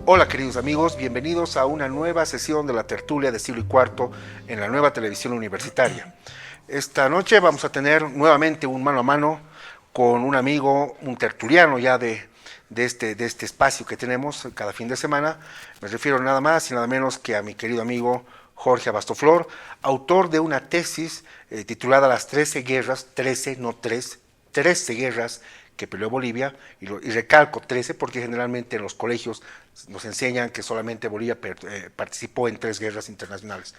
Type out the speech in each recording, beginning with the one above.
Hola queridos amigos, bienvenidos a una nueva sesión de la tertulia de Siglo y Cuarto en la nueva televisión universitaria. Esta noche vamos a tener nuevamente un mano a mano con un amigo, un tertuliano ya de este espacio que tenemos cada fin de semana. Me refiero nada más y nada menos que a mi querido amigo Jorge Abastoflor, autor de una tesis titulada Las 13 guerras, 13, no 3, 13 guerras que peleó Bolivia, y recalco 13 porque generalmente en los colegios nos enseñan que solamente Bolivia participó en 3 guerras internacionales.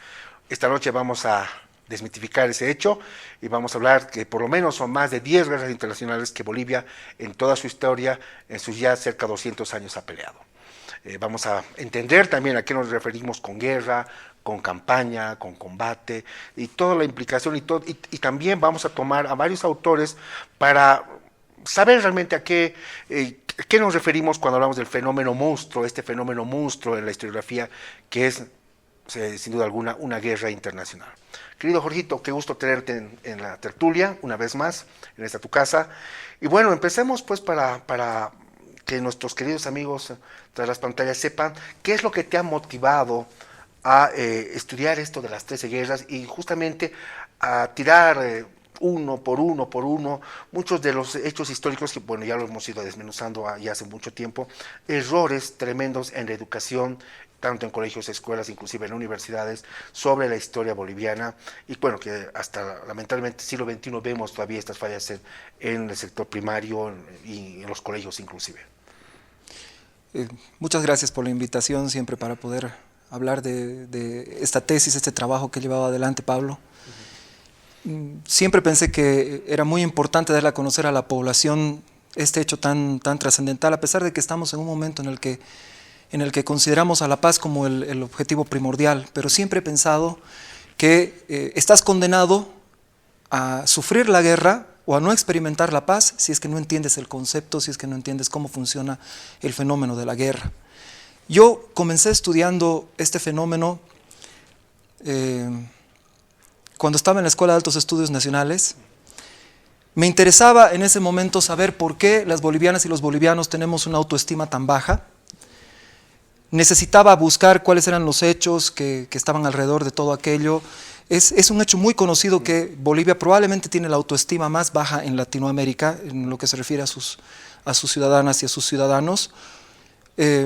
Esta noche vamos a desmitificar ese hecho y vamos a hablar que por lo menos son más de 10 guerras internacionales que Bolivia en toda su historia, en sus ya cerca de 200 años ha peleado. Vamos a entender también a qué nos referimos con guerra, con campaña, con combate y toda la implicación y también vamos a tomar a varios autores para saber realmente a qué nos referimos cuando hablamos del fenómeno monstruo, este fenómeno monstruo en la historiografía que es, sin duda alguna, una guerra internacional. Querido Jorgito, qué gusto tenerte en la tertulia, una vez más, en esta tu casa. Y bueno, empecemos pues para que nuestros queridos amigos tras las pantallas sepan qué es lo que te ha motivado a estudiar esto de las 13 guerras y justamente a tirar uno por uno, muchos de los hechos históricos que, bueno, ya lo hemos ido desmenuzando ya hace mucho tiempo, errores tremendos en la educación, tanto en colegios, escuelas, inclusive en universidades, sobre la historia boliviana, y bueno, que hasta lamentablemente siglo XXI vemos todavía estas fallas en el sector primario y en los colegios inclusive. Muchas gracias por la invitación, siempre para poder hablar de esta tesis, este trabajo que llevaba adelante Pablo. Siempre pensé que era muy importante darle a conocer a la población este hecho tan trascendental, a pesar de que estamos en un momento en el que consideramos a la paz como el objetivo primordial, pero siempre he pensado que estás condenado a sufrir la guerra o a no experimentar la paz si es que no entiendes el concepto, si es que no entiendes cómo funciona el fenómeno de la guerra. Yo comencé estudiando este fenómeno cuando estaba en la Escuela de Altos Estudios Nacionales. Me interesaba en ese momento saber por qué las bolivianas y los bolivianos tenemos una autoestima tan baja. Necesitaba buscar cuáles eran los hechos que estaban alrededor de todo aquello. Es un hecho muy conocido que Bolivia probablemente tiene la autoestima más baja en Latinoamérica, en lo que se refiere a sus ciudadanas y a sus ciudadanos.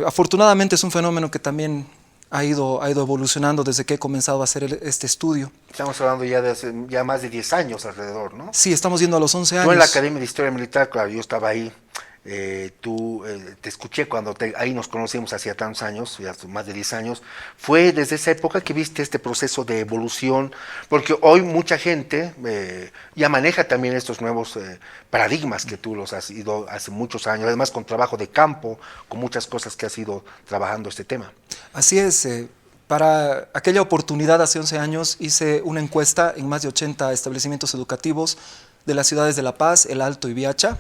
Afortunadamente es un fenómeno que también ha ido evolucionando desde que he comenzado a hacer este estudio. Estamos hablando ya de hace ya más de 10 años alrededor, ¿no? Sí, estamos yendo a los 11 años. Yo en la Academia de Historia Militar, claro, yo estaba ahí, te escuché cuando ahí nos conocimos hacía tantos años, ya más de 10 años. Fue desde esa época que viste este proceso de evolución, porque hoy mucha gente ya maneja también estos nuevos paradigmas que tú los has ido hace muchos años, además con trabajo de campo, con muchas cosas que has ido trabajando este tema. Así es. Para aquella oportunidad, hace 11 años, hice una encuesta en más de 80 establecimientos educativos de las ciudades de La Paz, El Alto y Viacha,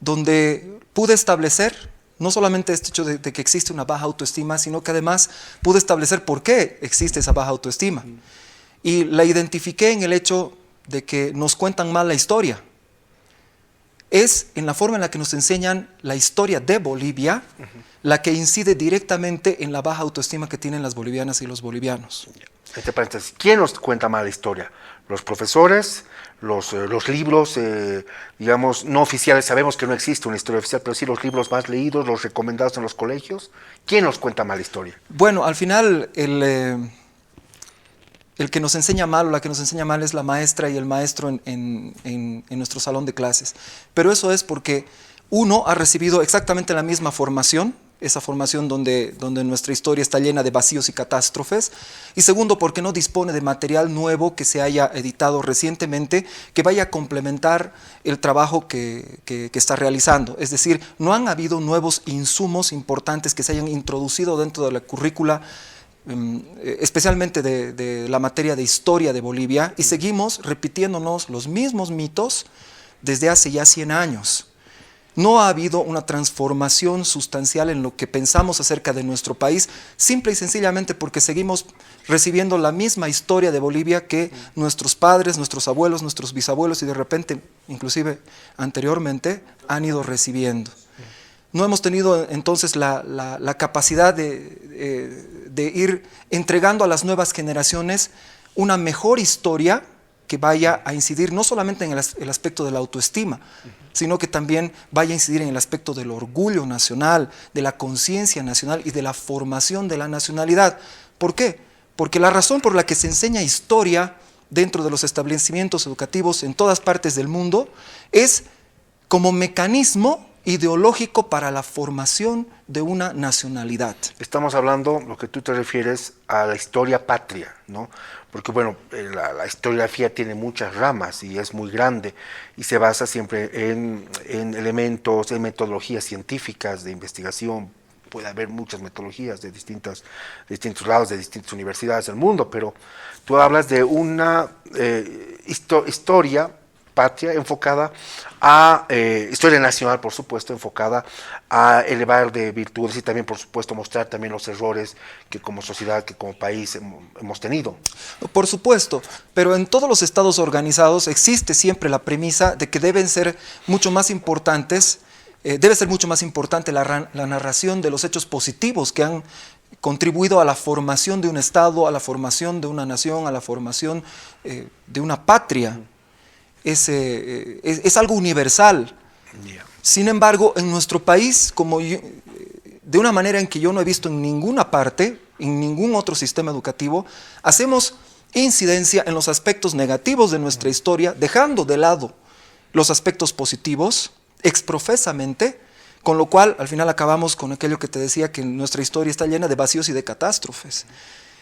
donde pude establecer no solamente este hecho de que existe una baja autoestima, sino que además pude establecer por qué existe esa baja autoestima. Y la identifiqué en el hecho de que nos cuentan mal la historia. Es en la forma en la que nos enseñan la historia de Bolivia la que incide directamente en la baja autoestima que tienen las bolivianas y los bolivianos. Entre paréntesis, ¿quién nos cuenta mal la historia? ¿Los profesores? Los libros, digamos, no oficiales? Sabemos que no existe una historia oficial, pero sí los libros más leídos, los recomendados en los colegios. ¿Quién nos cuenta mal la historia? Bueno, al final el que nos enseña mal o la que nos enseña mal es la maestra y el maestro en nuestro salón de clases. Pero eso es porque uno ha recibido exactamente la misma formación, esa formación donde nuestra historia está llena de vacíos y catástrofes, y segundo, porque no dispone de material nuevo que se haya editado recientemente que vaya a complementar el trabajo que está realizando. Es decir, no han habido nuevos insumos importantes que se hayan introducido dentro de la currícula, especialmente de la materia de historia de Bolivia, y seguimos repitiéndonos los mismos mitos desde hace ya 100 años. No ha habido una transformación sustancial en lo que pensamos acerca de nuestro país, simple y sencillamente porque seguimos recibiendo la misma historia de Bolivia que nuestros padres, nuestros abuelos, nuestros bisabuelos y de repente, inclusive anteriormente, han ido recibiendo. no hemos tenido entonces la capacidad de ir entregando a las nuevas generaciones una mejor historia que vaya a incidir no solamente en el aspecto de la autoestima, sino que también vaya a incidir en el aspecto del orgullo nacional, de la conciencia nacional y de la formación de la nacionalidad. ¿Por qué? Porque la razón por la que se enseña historia dentro de los establecimientos educativos en todas partes del mundo es como mecanismo ideológico para la formación de una nacionalidad. Estamos hablando, lo que tú te refieres, a la historia patria, ¿no? Porque bueno, la historiografía tiene muchas ramas y es muy grande y se basa siempre en elementos, en metodologías científicas de investigación. Puede haber muchas metodologías de distintos lados, de distintas universidades del mundo, pero tú hablas de una historia patria enfocada a, historia nacional por supuesto, enfocada a elevar de virtudes y también por supuesto mostrar también los errores que como sociedad, que como país hemos tenido. Por supuesto, pero en todos los estados organizados existe siempre la premisa de que deben ser mucho más importantes, debe ser mucho más importante la narración de los hechos positivos que han contribuido a la formación de un estado, a la formación de una nación, a la formación de una patria. Es algo universal. Yeah. Sin embargo, en nuestro país, de una manera en que yo no he visto en ninguna parte, en ningún otro sistema educativo, hacemos incidencia en los aspectos negativos de nuestra historia, dejando de lado los aspectos positivos, exprofesamente, con lo cual al final acabamos con aquello que te decía, que nuestra historia está llena de vacíos y de catástrofes.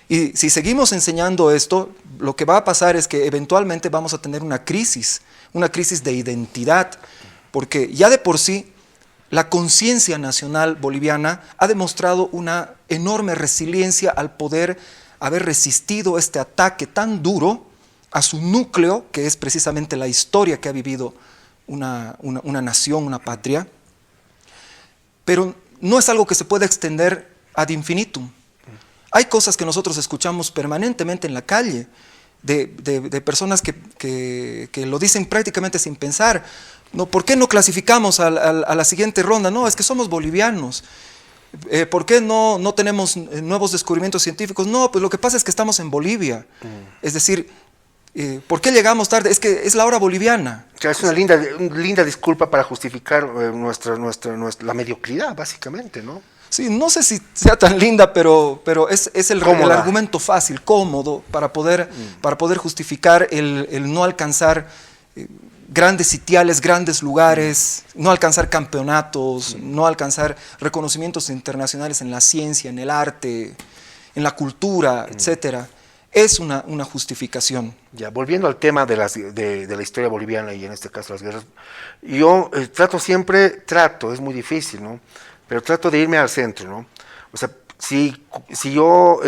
Y si seguimos enseñando esto, lo que va a pasar es que eventualmente vamos a tener una crisis de identidad, porque ya de por sí la conciencia nacional boliviana ha demostrado una enorme resiliencia al poder haber resistido este ataque tan duro a su núcleo, que es precisamente la historia que ha vivido una nación, una patria, pero no es algo que se pueda extender ad infinitum. Hay cosas que nosotros escuchamos permanentemente en la calle, de personas que lo dicen prácticamente sin pensar. No, ¿por qué no clasificamos a la siguiente ronda? No, es que somos bolivianos. ¿Por qué no tenemos nuevos descubrimientos científicos? No, pues lo que pasa es que estamos en Bolivia. Es decir, ¿por qué llegamos tarde? Es que es la hora boliviana. O sea, es una linda disculpa para justificar la mediocridad, básicamente, ¿no? Sí, no sé si sea tan linda, pero es el argumento fácil, cómodo, para poder justificar el no alcanzar grandes sitiales, grandes lugares, no alcanzar campeonatos, no alcanzar reconocimientos internacionales en la ciencia, en el arte, en la cultura, etcétera. Es una justificación. Ya, volviendo al tema de la historia boliviana y en este caso las guerras, yo trato, es muy difícil, ¿no? Pero trato de irme al centro, ¿no? O sea, si yo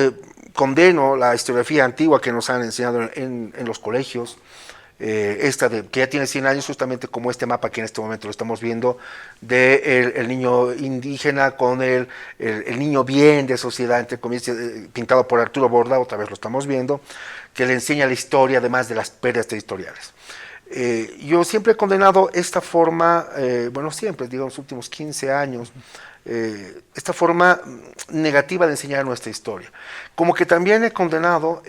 condeno la historiografía antigua que nos han enseñado en los colegios, que ya tiene 100 años, justamente como este mapa que en este momento lo estamos viendo, de el niño indígena con el niño bien de sociedad, entre comillas, pintado por Arturo Borda, otra vez lo estamos viendo, que le enseña la historia además de las pérdidas territoriales. Yo siempre he condenado esta forma, siempre, digo, en los últimos 15 años, esta forma negativa de enseñar nuestra historia. Como que también he condenado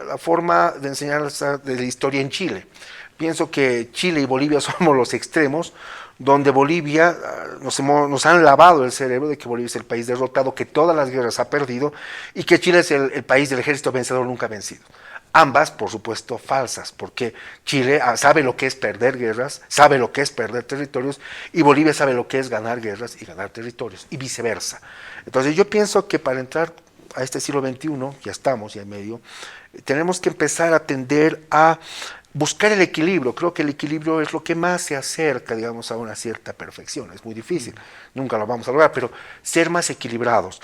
la forma de enseñar de la historia en Chile. Pienso que Chile y Bolivia somos los extremos, donde Bolivia nos han lavado el cerebro de que Bolivia es el país derrotado, que todas las guerras ha perdido, y que Chile es el país del ejército vencedor nunca vencido. Ambas, por supuesto, falsas, porque Chile sabe lo que es perder guerras, sabe lo que es perder territorios, y Bolivia sabe lo que es ganar guerras y ganar territorios, y viceversa. Entonces yo pienso que para entrar a este siglo XXI, ya estamos, ya en medio, tenemos que empezar a tender a buscar el equilibrio. Creo que el equilibrio es lo que más se acerca, digamos, a una cierta perfección. Es muy difícil, nunca lo vamos a lograr, pero ser más equilibrados.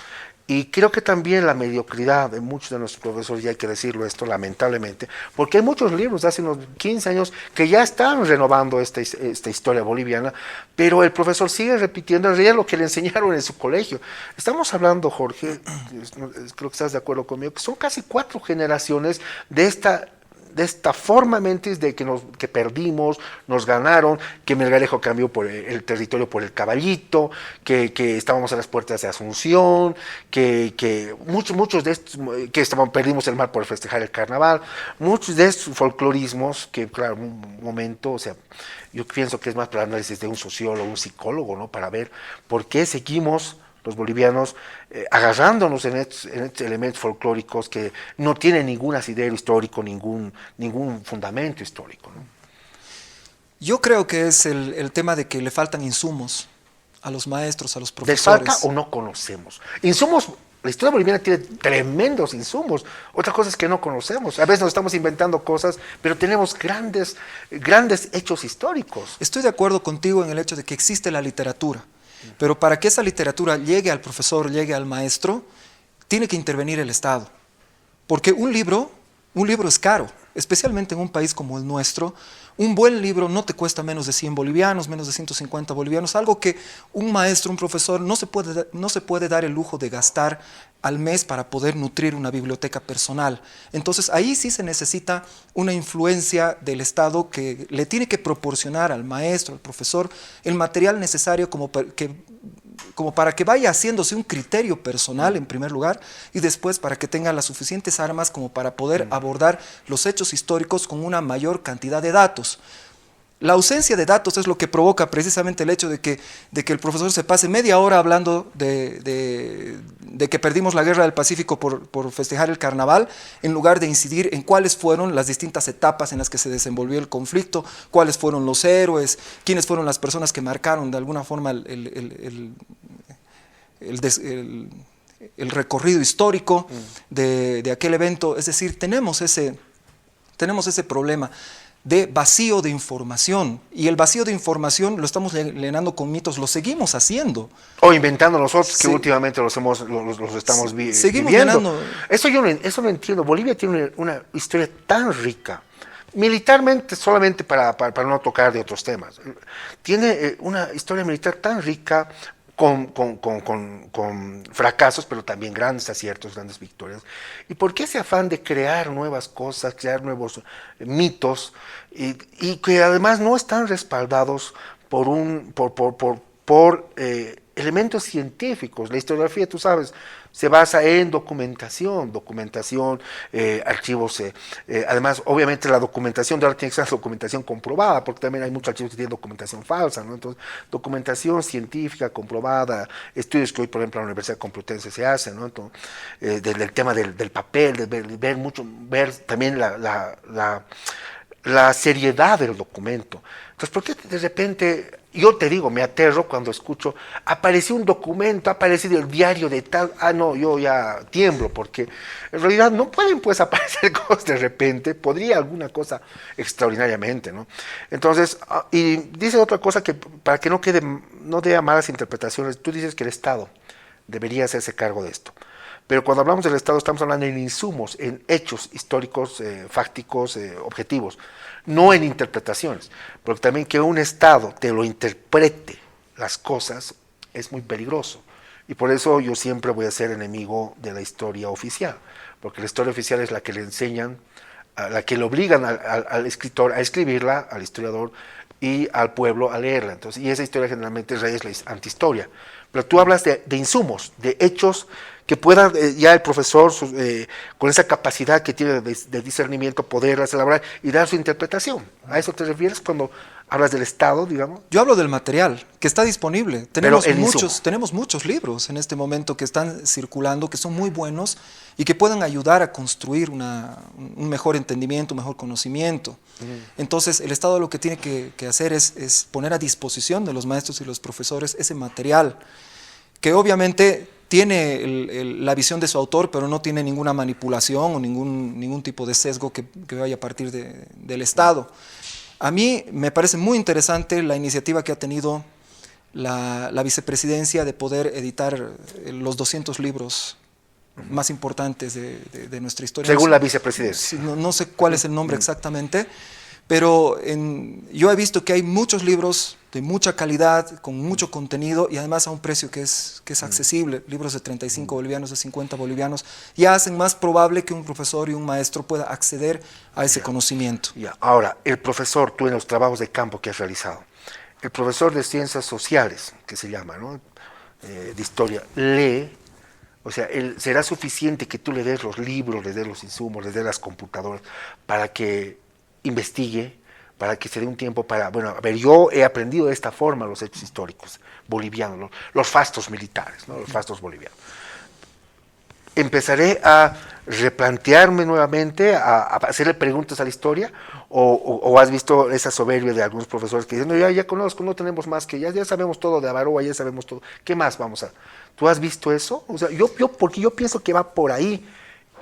Y creo que también la mediocridad de muchos de nuestros profesores, y hay que decirlo esto lamentablemente, porque hay muchos libros de hace unos 15 años que ya están renovando esta historia boliviana, pero el profesor sigue repitiendo en realidad lo que le enseñaron en su colegio. Estamos hablando, Jorge, creo que estás de acuerdo conmigo, que son casi 4 generaciones de de esta forma mentis de que perdimos, nos ganaron, que Melgarejo cambió por el territorio por el caballito, que estábamos a las puertas de Asunción, que muchos de estos, que perdimos el mar por festejar el carnaval, muchos de estos folclorismos que, claro, un momento, o sea, yo pienso que es más para análisis de un sociólogo, un psicólogo, ¿no? Para ver por qué seguimos los bolivianos agarrándonos en estos elementos folclóricos que no tienen ningún asidero histórico, ningún fundamento histórico, ¿no? Yo creo que es el tema de que le faltan insumos a los maestros, a los ¿Les profesores. falta o no conocemos? Insumos, la historia boliviana tiene tremendos insumos. Otra cosa es que no conocemos. A veces nos estamos inventando cosas, pero tenemos grandes hechos históricos. Estoy de acuerdo contigo en el hecho de que existe la literatura, pero para que esa literatura llegue al profesor, llegue al maestro, tiene que intervenir el Estado. Porque un libro es caro, especialmente en un país como el nuestro. Un buen libro no te cuesta menos de 100 bolivianos, menos de 150 bolivianos, algo que un maestro, un profesor no se puede dar el lujo de gastar al mes para poder nutrir una biblioteca personal. Entonces ahí sí se necesita una influencia del Estado que le tiene que proporcionar al maestro, al profesor, el material necesario como para que vaya haciéndose un criterio personal en primer lugar y después para que tenga las suficientes armas como para poder abordar los hechos históricos con una mayor cantidad de datos. La ausencia de datos es lo que provoca precisamente el hecho de que el profesor se pase media hora hablando de que perdimos la guerra del Pacífico por festejar el carnaval, en lugar de incidir en cuáles fueron las distintas etapas en las que se desenvolvió el conflicto, cuáles fueron los héroes, quiénes fueron las personas que marcaron de alguna forma el recorrido histórico de aquel evento. Es decir, tenemos ese problema de vacío de información, y el vacío de información lo estamos llenando con mitos, lo seguimos haciendo. O inventando nosotros, que Sí. últimamente los estamos Seguimos viviendo. llenando. Eso no entiendo. Bolivia tiene una historia tan rica, militarmente, solamente para no tocar de otros temas. Tiene una historia militar tan rica, con fracasos, pero también grandes aciertos, grandes victorias. ¿Y por qué ese afán de crear nuevas cosas, crear nuevos mitos, y que además no están respaldados por elementos científicos? La historiografía, tú sabes, se basa en documentación, archivos. Además, obviamente, la documentación de ahora tiene que ser documentación comprobada, porque también hay muchos archivos que tienen documentación falsa, ¿no? Entonces, documentación científica comprobada, estudios que hoy, por ejemplo, en la Universidad Complutense se hacen, ¿no? Entonces, del tema del papel, de ver también la seriedad del documento. Entonces, ¿por qué de repente, yo te digo, me aterro cuando escucho, apareció un documento, ha aparecido el diario de tal, no, yo ya tiemblo, porque en realidad no pueden pues aparecer cosas de repente, podría alguna cosa extraordinariamente, ¿no? Entonces, y dice otra cosa que para que no dé a malas interpretaciones, tú dices que el Estado debería hacerse cargo de esto. Pero cuando hablamos del Estado estamos hablando en insumos, en hechos históricos, fácticos, objetivos, no en interpretaciones. Porque también que un Estado te lo interprete las cosas es muy peligroso. Y por eso yo siempre voy a ser enemigo de la historia oficial. Porque la historia oficial es la que le enseñan, la que le obligan al escritor a escribirla, al historiador y al pueblo a leerla. Entonces, y esa historia generalmente es la antihistoria. Pero tú hablas de insumos, de hechos que pueda ya el profesor, con esa capacidad que tiene de discernimiento, poderlas elaborar y dar su interpretación. ¿A eso te refieres cuando hablas del Estado, digamos? Yo hablo del material que está disponible. Tenemos insumo. muchos libros en este momento que están circulando, que son muy buenos y que pueden ayudar a construir un mejor entendimiento, un mejor conocimiento. Entonces, el Estado lo que tiene que hacer es poner a disposición de los maestros y los profesores ese material, que obviamente tiene la visión de su autor, pero no tiene ninguna manipulación o ningún tipo de sesgo que vaya a partir del Estado. A mí me parece muy interesante la iniciativa que ha tenido la vicepresidencia de poder editar los 200 libros más importantes de nuestra historia. Según la vicepresidencia. No sé cuál es el nombre exactamente, Pero yo he visto que hay muchos libros de mucha calidad, con mucho contenido y además a un precio que es accesible. Libros de 35 bolivianos, de 50 bolivianos, ya hacen más probable que un profesor y un maestro pueda acceder a ese conocimiento. Ahora, el profesor, tú en los trabajos de campo que has realizado, el profesor de ciencias sociales, que se llama, ¿no? De historia, lee. O sea, será suficiente que tú le des los libros, le des los insumos, le des las computadoras para que investigue, para que se dé un tiempo para, bueno, a ver, yo he aprendido de esta forma los hechos históricos bolivianos, los fastos militares, ¿no? Los fastos bolivianos. Empezaré a replantearme nuevamente, a hacerle preguntas a la historia, o has visto esa soberbia de algunos profesores que dicen, no, ya conozco, no tenemos más que, ya sabemos todo de Avaroa, ya sabemos todo, ¿qué más vamos a...? ¿Tú has visto eso? O sea, porque yo pienso que va por ahí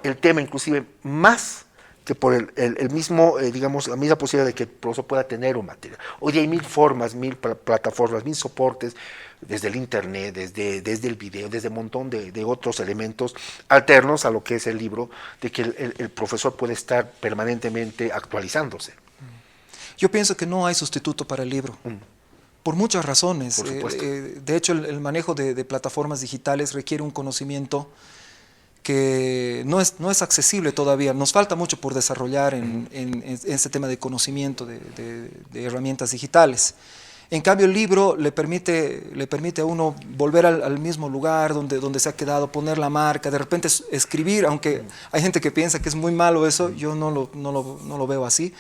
el tema, inclusive más que por el mismo, digamos, la misma posibilidad de que el profesor pueda tener un material. Hoy día hay 1000 formas, 1000 plataformas, 1000 soportes, desde el internet, desde el video, desde un montón de otros elementos alternos a lo que es el libro, de que el profesor puede estar permanentemente actualizándose. Yo pienso que no hay sustituto para el libro. Por muchas razones. Por supuesto. De hecho, el manejo de plataformas digitales requiere un conocimiento que no es accesible todavía. Nos falta mucho por desarrollar en este tema de conocimiento de herramientas digitales. En cambio, el libro le permite a uno volver al mismo lugar donde se ha quedado, poner la marca, de repente escribir, aunque hay gente que piensa que es muy malo eso, yo no lo veo así.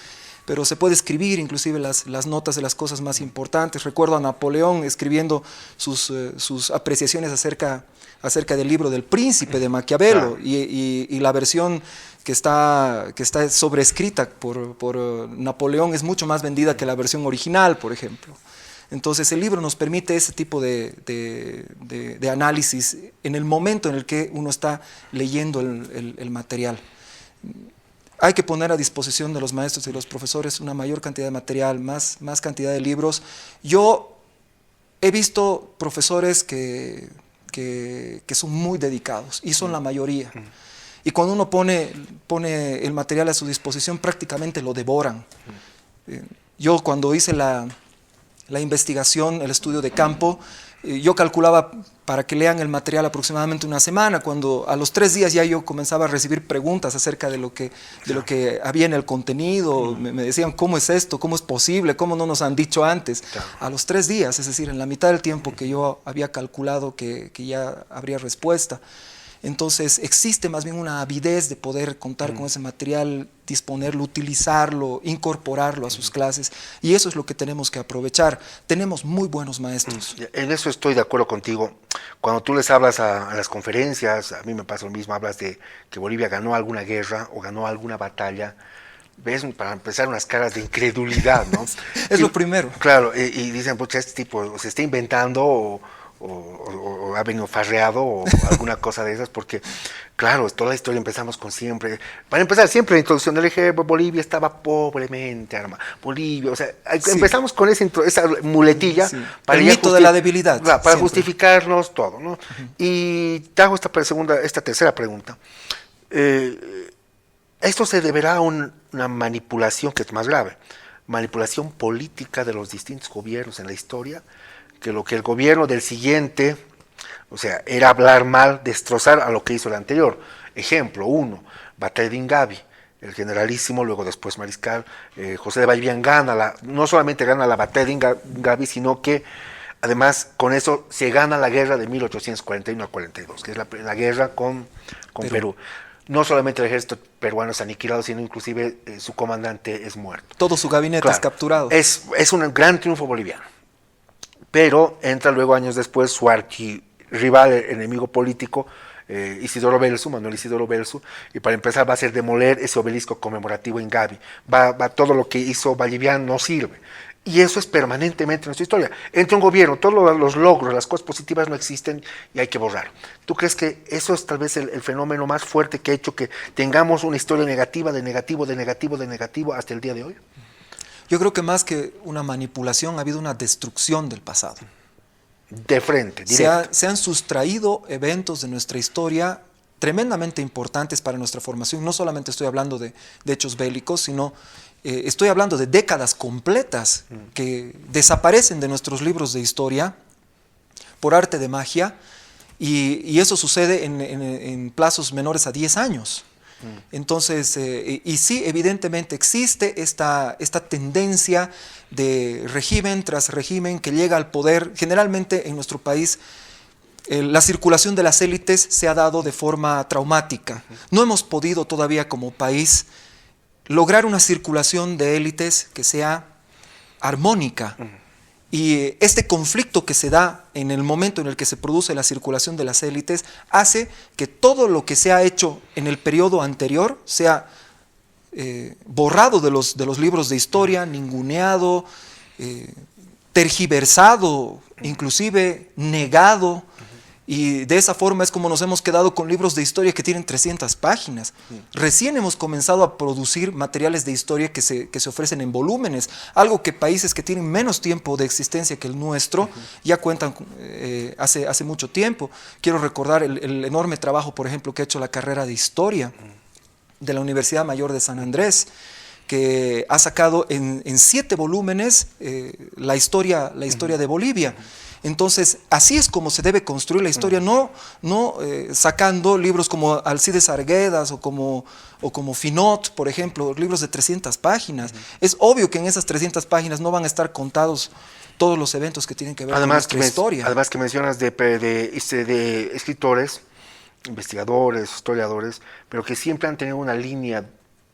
Pero se puede escribir inclusive las notas de las cosas más importantes. Recuerdo a Napoleón escribiendo sus apreciaciones acerca del libro del Príncipe de Maquiavelo, y la versión que está sobrescrita por Napoleón es mucho más vendida que la versión original, por ejemplo. Entonces el libro nos permite ese tipo de análisis en el momento en el que uno está leyendo el material. Hay que poner a disposición de los maestros y los profesores una mayor cantidad de material, más cantidad de libros. Yo he visto profesores que son muy dedicados, y son la mayoría. Y cuando uno pone el material a su disposición, prácticamente lo devoran. Yo cuando hice la investigación, el estudio de campo, yo calculaba para que lean el material aproximadamente una semana, cuando a los 3 días ya yo comenzaba a recibir preguntas acerca de lo que había en el contenido. Me decían, ¿cómo es esto? ¿Cómo es posible? ¿Cómo no nos han dicho antes? A los 3 días, es decir, en la mitad del tiempo que yo había calculado que ya habría respuesta. Entonces existe más bien una avidez de poder contar con ese material, disponerlo, utilizarlo, incorporarlo a sus clases, y eso es lo que tenemos que aprovechar. Tenemos muy buenos maestros. En eso estoy de acuerdo contigo. Cuando tú les hablas a las conferencias, a mí me pasa lo mismo, hablas de que Bolivia ganó alguna guerra o ganó alguna batalla, ves para empezar unas caras de incredulidad, ¿no? Es lo primero. Claro, y dicen, pues este tipo se está inventando o ha venido farreado o alguna cosa de esas, porque claro, toda la historia empezamos con siempre, para empezar siempre la introducción del ejército, Bolivia estaba pobremente armada, Bolivia, o sea, empezamos con esa muletilla, para el mito de la debilidad, para justificarnos todo, ¿no? Y te hago esta tercera pregunta. Esto se deberá a una manipulación que es más grave, manipulación política de los distintos gobiernos en la historia, que lo que el gobierno del siguiente, o sea, era hablar mal, destrozar a lo que hizo el anterior. Ejemplo 1, batalla de Ingavi, el generalísimo, luego después mariscal, José de Vallivian no solamente gana la batalla de Ingavi, sino que además con eso se gana la guerra de 1841 a 42, que es la guerra con Perú. No solamente el ejército peruano es aniquilado, sino inclusive su comandante es muerto. Todo su gabinete es capturado. Es un gran triunfo boliviano. Pero entra luego años después su archirrival, enemigo político, Isidoro Belzu, Manuel Isidoro Belzu, y para empezar va a ser demoler ese obelisco conmemorativo en Gavi. Todo lo que hizo Vallivian no sirve. Y eso es permanentemente en nuestra historia. Entra un gobierno, todos los logros, las cosas positivas no existen y hay que borrar. ¿Tú crees que eso es tal vez el fenómeno más fuerte que ha hecho que tengamos una historia negativa, de negativo hasta el día de hoy? Yo creo que más que una manipulación ha habido una destrucción del pasado. De frente, directo. Se han sustraído eventos de nuestra historia tremendamente importantes para nuestra formación. No solamente estoy hablando de hechos bélicos, sino estoy hablando de décadas completas que desaparecen de nuestros libros de historia por arte de magia, y eso sucede en plazos menores a 10 años. Entonces, y sí, evidentemente existe esta tendencia de régimen tras régimen que llega al poder. Generalmente en nuestro país la circulación de las élites se ha dado de forma traumática. No hemos podido todavía como país lograr una circulación de élites que sea armónica. Y este conflicto que se da en el momento en el que se produce la circulación de las élites hace que todo lo que se ha hecho en el periodo anterior sea borrado de los libros de historia, ninguneado, tergiversado, inclusive negado. Y de esa forma es como nos hemos quedado con libros de historia que tienen 300 páginas. Recién hemos comenzado a producir materiales de historia que se ofrecen en volúmenes, algo que países que tienen menos tiempo de existencia que el nuestro ya cuentan hace mucho tiempo. Quiero recordar el enorme trabajo, por ejemplo, que ha hecho la carrera de historia de la Universidad Mayor de San Andrés, que ha sacado en 7 volúmenes la historia de Bolivia. Entonces, así es como se debe construir la historia, no sacando libros como Alcides Arguedas o como Finot, por ejemplo, libros de 300 páginas. Es obvio que en esas 300 páginas no van a estar contados todos los eventos que tienen que ver con nuestra historia. Además que mencionas de escritores, investigadores, historiadores, pero que siempre han tenido una línea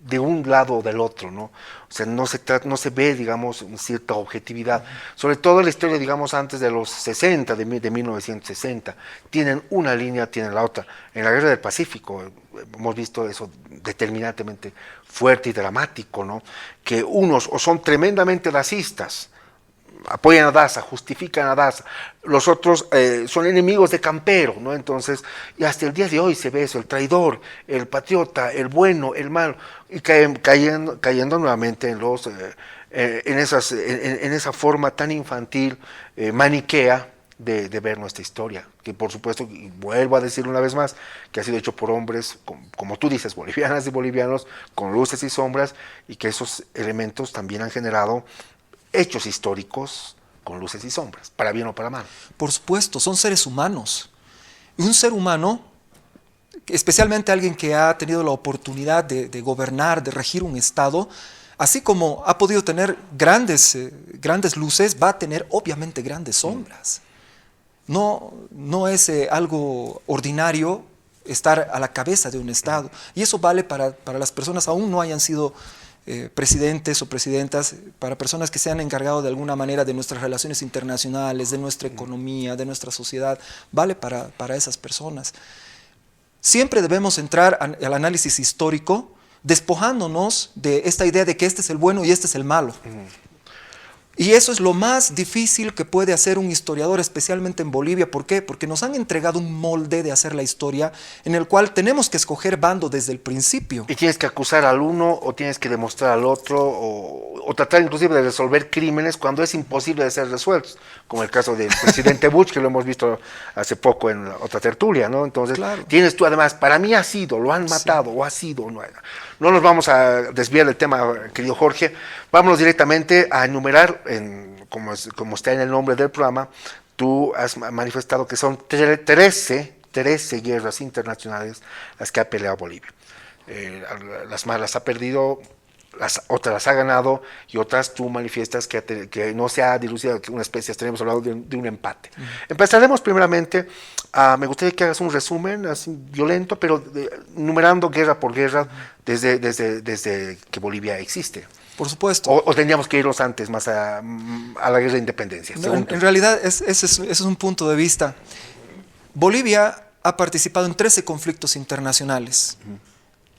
de un lado o del otro, ¿no? O sea, no se ve, digamos, cierta objetividad. Sobre todo en la historia, digamos, antes de los 60, de 1960. Tienen una línea, tienen la otra. En la Guerra del Pacífico hemos visto eso determinantemente fuerte y dramático, ¿no? Que unos o son tremendamente racistas, apoyan a Daza, justifican a Daza, los otros son enemigos de Campero, ¿no? Entonces, y hasta el día de hoy se ve eso, el traidor, el patriota, el bueno, el malo, y cayendo nuevamente en esa forma tan infantil, maniquea, de ver nuestra historia, que por supuesto, y vuelvo a decir una vez más, que ha sido hecho por hombres, como tú dices, bolivianas y bolivianos, con luces y sombras, y que esos elementos también han generado hechos históricos con luces y sombras, para bien o para mal. Por supuesto, son seres humanos. Y un ser humano, especialmente alguien que ha tenido la oportunidad de gobernar, de regir un Estado, así como ha podido tener grandes luces, va a tener obviamente grandes sombras. No es algo ordinario estar a la cabeza de un Estado. Y eso vale para las personas aún no hayan sido presidentes o presidentas, para personas que se han encargado de alguna manera de nuestras relaciones internacionales, de nuestra economía, de nuestra sociedad, vale para esas personas. Siempre debemos entrar al análisis histórico despojándonos de esta idea de que este es el bueno y este es el malo. Y eso es lo más difícil que puede hacer un historiador, especialmente en Bolivia. ¿Por qué? Porque nos han entregado un molde de hacer la historia en el cual tenemos que escoger bando desde el principio. Y tienes que acusar al uno o tienes que demostrar al otro o tratar inclusive de resolver crímenes cuando es imposible de ser resueltos, como el caso del presidente Bush, que lo hemos visto hace poco en otra tertulia, ¿no? Entonces, claro, tienes tú además, para mí ha sido, lo han matado, sí, o ha sido, no nos vamos a desviar del tema, querido Jorge, vámonos directamente a enumerar, como está en el nombre del programa, tú has manifestado que son 13 guerras internacionales las que ha peleado Bolivia. Las más las ha perdido, otras las ha ganado, y otras tú manifiestas que no se ha dilucidado una especie, estaríamos hablando de un empate. Empezaremos primeramente, me gustaría que hagas un resumen así violento, pero numerando guerra por guerra desde que Bolivia existe. Por supuesto. O tendríamos que irnos antes, más a la guerra de independencia. No, en realidad, ese es un punto de vista. Bolivia ha participado en 13 conflictos internacionales.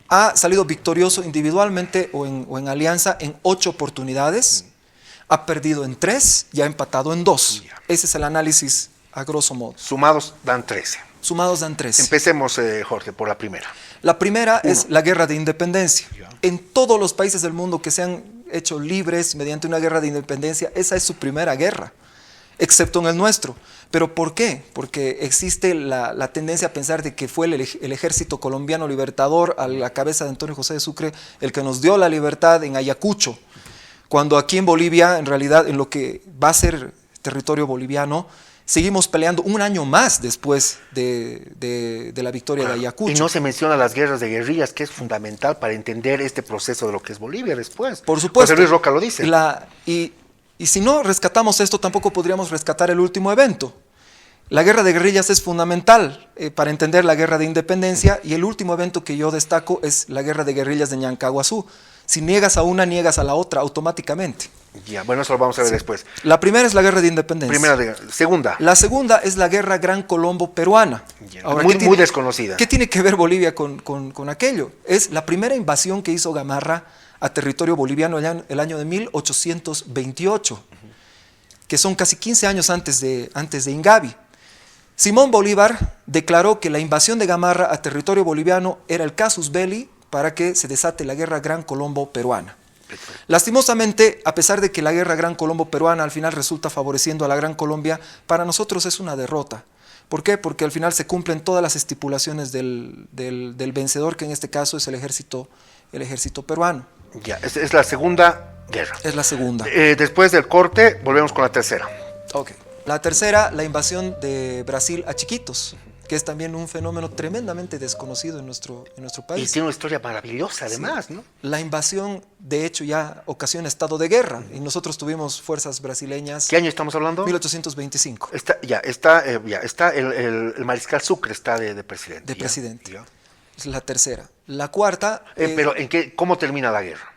Ha salido victorioso individualmente o en alianza en 8 oportunidades. Ha perdido en 3 y ha empatado en 2. Ese es el análisis a grosso modo. Sumados dan 13. Sumados dan 13. Empecemos, Jorge, por la primera. La primera es la guerra de independencia. En todos los países del mundo que se han hecho libres mediante una guerra de independencia, esa es su primera guerra. excepto en el nuestro. ¿Pero por qué? Porque existe la tendencia a pensar de que fue el ejército colombiano libertador a la cabeza de Antonio José de Sucre el que nos dio la libertad en Ayacucho, cuando aquí en Bolivia, en realidad, en lo que va a ser territorio boliviano, seguimos peleando un año más después de la victoria de Ayacucho. Y no se menciona las guerras de guerrillas, que es fundamental para entender este proceso de lo que es Bolivia después. Por supuesto. José Luis Roca lo dice. Y si no rescatamos esto, tampoco podríamos rescatar el último evento. La guerra de guerrillas es fundamental para entender la guerra de independencia, y el último evento que yo destaco es la guerra de guerrillas de Ñancahuazú. Si niegas a una, niegas a la otra automáticamente. Ya, bueno, eso lo vamos a ver después. La primera es la guerra de independencia. Segunda. La segunda es la guerra Gran Colombo peruana. Ahora, muy desconocida. ¿Qué tiene que ver Bolivia con aquello? Es la primera invasión que hizo Gamarra a territorio boliviano el año de 1828, que son casi 15 años antes de Ingavi. Simón Bolívar declaró que la invasión de Gamarra a territorio boliviano era el casus belli para que se desate la guerra Gran Colombo peruana. Lastimosamente, a pesar de que la guerra Gran Colombo peruana al final resulta favoreciendo a la Gran Colombia, para nosotros es una derrota. ¿Por qué? Porque al final se cumplen todas las estipulaciones del vencedor, que en este caso es el ejército peruano. Ya, es la segunda guerra. Es la segunda. Después del corte, volvemos con la tercera. Ok. La tercera, la invasión de Brasil a Chiquitos, que es también un fenómeno tremendamente desconocido en nuestro país. Y tiene una historia maravillosa además, sí. ¿no? La invasión, de hecho, ya ocasiona estado de guerra, y nosotros tuvimos fuerzas brasileñas. ¿Qué año estamos hablando? 1825. Está el mariscal Sucre está de presidente. De presidente. Ya. Es la tercera. La cuarta... pero ¿cómo termina la guerra?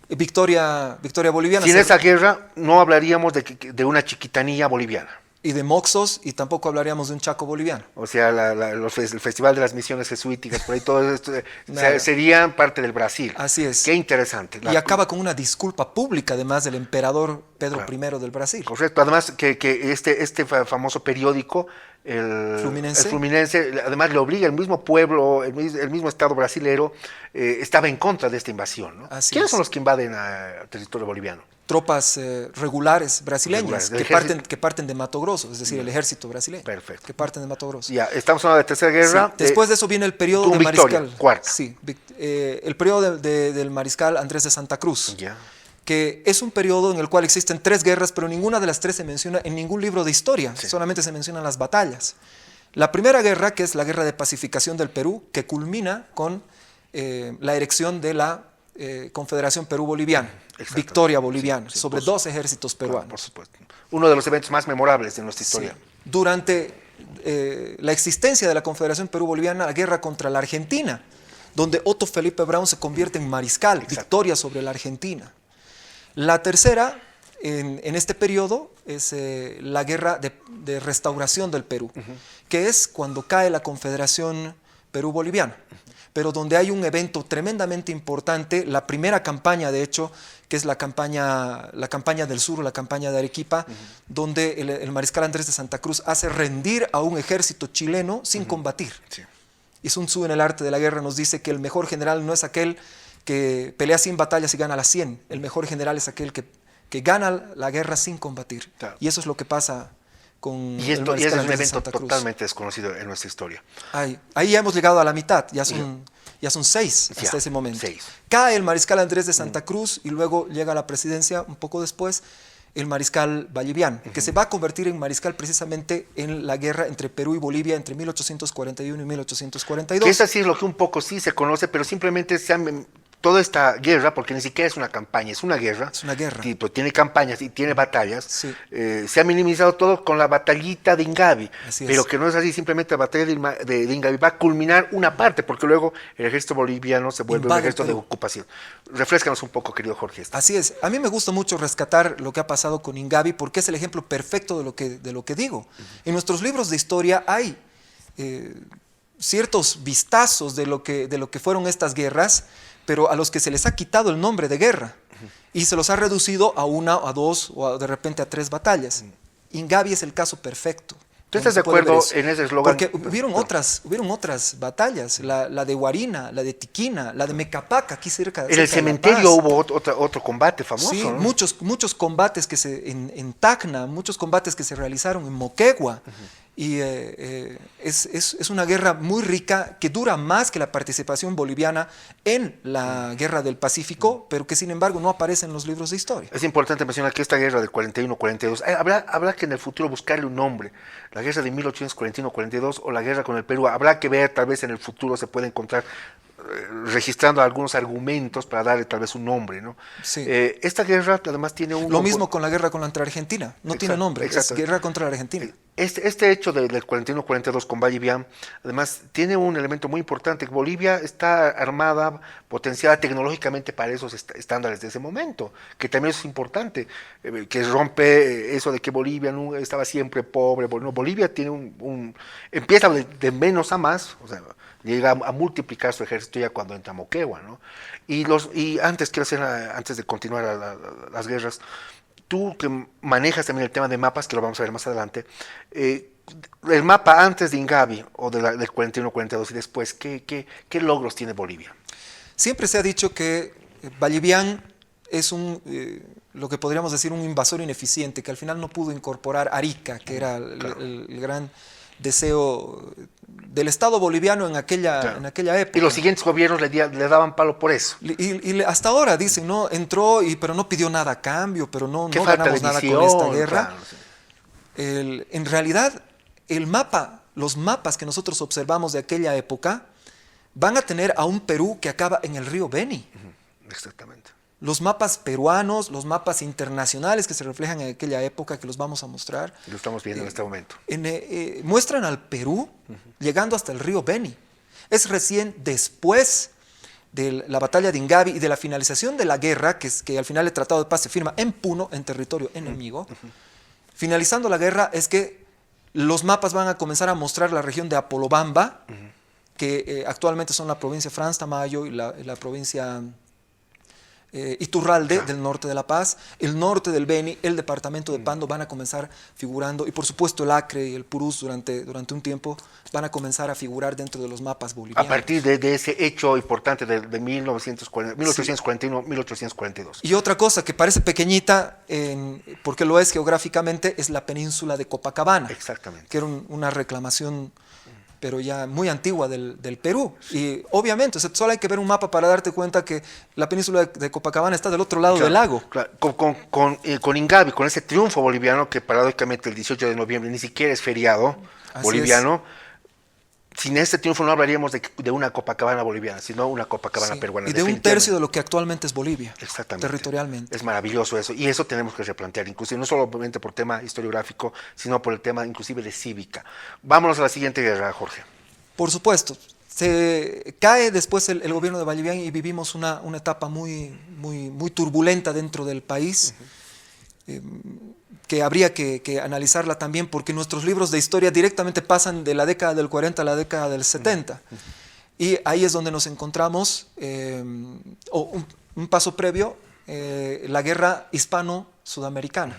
Victoria boliviana. Sin esa guerra no hablaríamos de una chiquitanía boliviana. Y de moxos, y tampoco hablaríamos de un chaco boliviano. O sea, el Festival de las Misiones Jesuíticas, por ahí todo esto serían parte del Brasil. Así es. Qué interesante. Y acaba con una disculpa pública, además, del emperador Pedro I del Brasil. Correcto. Además, que este famoso periódico, el Fluminense, además le obliga, el mismo pueblo, el mismo Estado brasilero, estaba en contra de esta invasión, ¿no? ¿Quiénes son los que invaden el territorio boliviano? Tropas regulares brasileñas que parten de Mato Grosso, es decir, el ejército brasileño. Perfecto. Que parten de Mato Grosso. Ya, estamos hablando de Tercera Guerra. Sí. Después de eso viene el periodo de Mariscal. Cuarta. Sí, el periodo del Mariscal Andrés de Santa Cruz. Ya. Que es un periodo en el cual existen 3 guerras, pero ninguna de las 3 se menciona en ningún libro de historia, sí. Solamente se mencionan las batallas. La primera guerra, que es la guerra de pacificación del Perú, que culmina con la erección de la Confederación Perú-Boliviana, victoria boliviana, sí, sobre 2 ejércitos peruanos. Claro, por supuesto. Uno de los eventos más memorables de nuestra historia. Sí. Durante la existencia de la Confederación Perú-Boliviana, la guerra contra la Argentina, donde Otto Felipe Brown se convierte en mariscal, exacto. Victoria sobre la Argentina. La tercera, en este periodo, es la guerra de restauración del Perú, que es cuando cae la Confederación Perú-Boliviana, pero donde hay un evento tremendamente importante, la primera campaña, de hecho, que es la campaña del sur, la campaña de Arequipa, donde el mariscal Andrés de Santa Cruz hace rendir a un ejército chileno sin combatir. Sí. Y Sun Tzu, en el arte de la guerra, nos dice que el mejor general no es aquel que pelea 100 batallas y gana las 100. El mejor general es aquel que gana la guerra sin combatir. Claro. Y eso es lo que pasa con y esto es un evento totalmente desconocido en nuestra historia. Ahí ya hemos llegado a la mitad, ya son 6 hasta ese momento. 6. Cae el mariscal Andrés de Santa Cruz y luego llega a la presidencia un poco después el mariscal Vallivian, que se va a convertir en mariscal precisamente en la guerra entre Perú y Bolivia entre 1841 y 1842. Que esa sí es lo que un poco sí se conoce, pero simplemente toda esta guerra, porque ni siquiera es una campaña, es una guerra. Es una guerra. Tipo, tiene campañas y tiene batallas. Sí. Se ha minimizado todo con la batallita de Ingavi, pero es. Que no es así, simplemente la batalla de Ingavi va a culminar una parte, porque luego el ejército boliviano se vuelve un ejército de ocupación. Refréscanos un poco, querido Jorge. Así es. A mí me gusta mucho rescatar lo que ha pasado con Ingavi, porque es el ejemplo perfecto de lo que digo. En nuestros libros de historia hay ciertos vistazos de lo que fueron estas guerras, pero a los que se les ha quitado el nombre de guerra y se los ha reducido a 1, a 2 o de repente a 3 batallas. Ingavi es el caso perfecto. ¿Tú donde estás de se puede ver acuerdo eso. en ese eslogan? Porque hubieron otras batallas, la de Huarina, la de Tiquina, la de Mecapaca, aquí cerca En el cerca de La cementerio Paz. hubo otro combate famoso, Sí, ¿no? muchos combates en Tacna, muchos combates que se realizaron en Moquegua. Y es una guerra muy rica que dura más que la participación boliviana en la Guerra del Pacífico, pero que sin embargo no aparece en los libros de historia. Es importante mencionar que esta guerra del 41-42, habrá que en el futuro buscarle un nombre. La guerra de 1841-42 o la guerra con el Perú. Habrá que ver, tal vez en el futuro se puede encontrar registrando algunos argumentos para darle tal vez un nombre, ¿no? Sí. Esta guerra además tiene un... Lo mismo con la guerra contra Argentina, no tiene nombre, exacto. es guerra contra Argentina. Este hecho del 41-42 con Vallivian, además, tiene un elemento muy importante. Bolivia está armada, potenciada tecnológicamente para esos estándares de ese momento, que también es importante, que rompe eso de que Bolivia no estaba siempre pobre. No, Bolivia tiene empieza de menos a más, o sea, llega a multiplicar su ejército ya cuando entra Moquegua, ¿no? Y antes, quiero hacer, antes de continuar las guerras, tú que manejas también el tema de mapas, que lo vamos a ver más adelante, el mapa antes de Ingavi o del 41-42 y después, ¿qué logros tiene Bolivia? Siempre se ha dicho que Vallivian es lo que podríamos decir un invasor ineficiente, que al final no pudo incorporar Arica, que era el gran deseo del Estado boliviano en aquella época. Y los siguientes gobiernos le daban palo por eso. Y hasta ahora dicen, ¿no? Entró, pero no pidió nada a cambio, pero no ganamos nada con esta guerra. Claro, sí. En realidad, los mapas que nosotros observamos de aquella época van a tener a un Perú que acaba en el río Beni. Exactamente. Los mapas peruanos, los mapas internacionales que se reflejan en aquella época, que los vamos a mostrar. Lo estamos viendo en este momento. Muestran al Perú llegando hasta el río Beni. Es recién después de la batalla de Ingavi y de la finalización de la guerra, que al final el Tratado de Paz se firma en Puno, en territorio enemigo. Finalizando la guerra es que los mapas van a comenzar a mostrar la región de Apolobamba, que actualmente son la provincia Franz Tamayo y la provincia Iturralde, del norte de La Paz, el norte del Beni, el departamento de Pando van a comenzar figurando, y por supuesto el Acre y el Purús durante un tiempo van a comenzar a figurar dentro de los mapas bolivianos. A partir de ese hecho importante de 1841-1842. Y otra cosa que parece pequeñita, porque lo es geográficamente, es la península de Copacabana. Exactamente. Que era una reclamación, pero ya muy antigua del Perú. Y obviamente, solo hay que ver un mapa para darte cuenta que la península de Copacabana está del otro lado del lago. Claro. Con Ingavi, con ese triunfo boliviano, que paradójicamente el 18 de noviembre ni siquiera es feriado boliviano, sin este triunfo no hablaríamos de una Copacabana boliviana, sino una Copacabana peruana. Y de un tercio de lo que actualmente es Bolivia. Exactamente. Territorialmente. Es maravilloso eso. Y eso tenemos que replantear, inclusive no solamente por tema historiográfico, sino por el tema inclusive de cívica. Vámonos a la siguiente guerra, Jorge. Por supuesto. Se cae después el gobierno de Vallivian y vivimos una etapa muy turbulenta dentro del país. Que habría que analizarla también, porque nuestros libros de historia directamente pasan de la década del 40 a la década del 70. Y ahí es donde nos encontramos, un paso previo, la guerra hispano-sudamericana.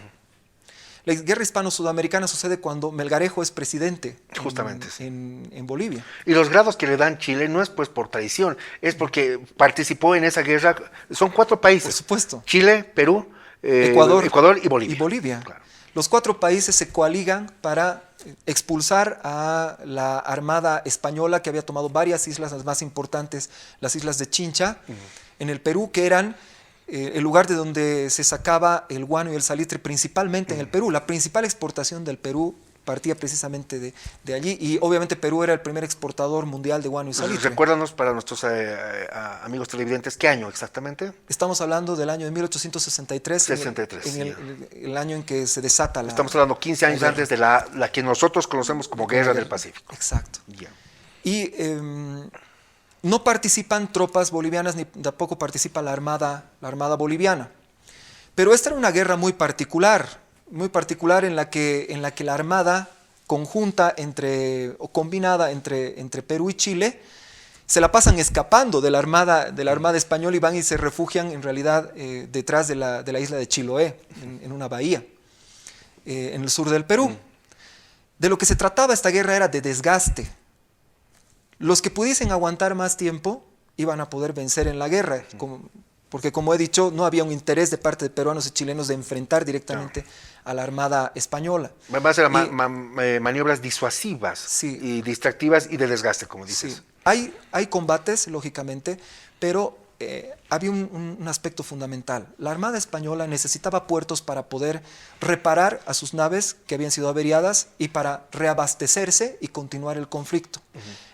La guerra hispano-sudamericana sucede cuando Melgarejo es presidente. Justamente, en Bolivia. Y los grados que le dan Chile no es pues por traición, es porque participó en esa guerra. Son 4 países. Por supuesto. Chile, Perú, Ecuador y Bolivia. Claro. Los 4 países se coaligan para expulsar a la Armada Española, que había tomado varias islas, las más importantes, las islas de Chincha, en el Perú, que eran el lugar de donde se sacaba el guano y el salitre, principalmente en el Perú. La principal exportación del Perú partía precisamente de allí, y obviamente Perú era el primer exportador mundial de guano y salitre. Recuérdanos para nuestros amigos televidentes, ¿qué año exactamente? Estamos hablando del año de 1863, 63, el año en que se desata la... Estamos hablando 15 años antes de la que nosotros conocemos como Guerra del Pacífico. Exacto. Y no participan tropas bolivianas, ni tampoco participa la armada boliviana. Pero esta era una guerra muy particular en la que la armada conjunta o combinada entre Perú y Chile se la pasan escapando de la armada española y van y se refugian en realidad detrás de la isla de Chiloé, en una bahía, en el sur del Perú. De lo que se trataba esta guerra era de desgaste. Los que pudiesen aguantar más tiempo iban a poder vencer en la guerra, porque como he dicho, no había un interés de parte de peruanos y chilenos de enfrentar directamente a la Armada española. Van a ser maniobras disuasivas Sí. y distractivas y de desgaste, como dices. Sí, hay combates, lógicamente, pero había un aspecto fundamental. La Armada española necesitaba puertos para poder reparar a sus naves que habían sido averiadas y para reabastecerse y continuar el conflicto.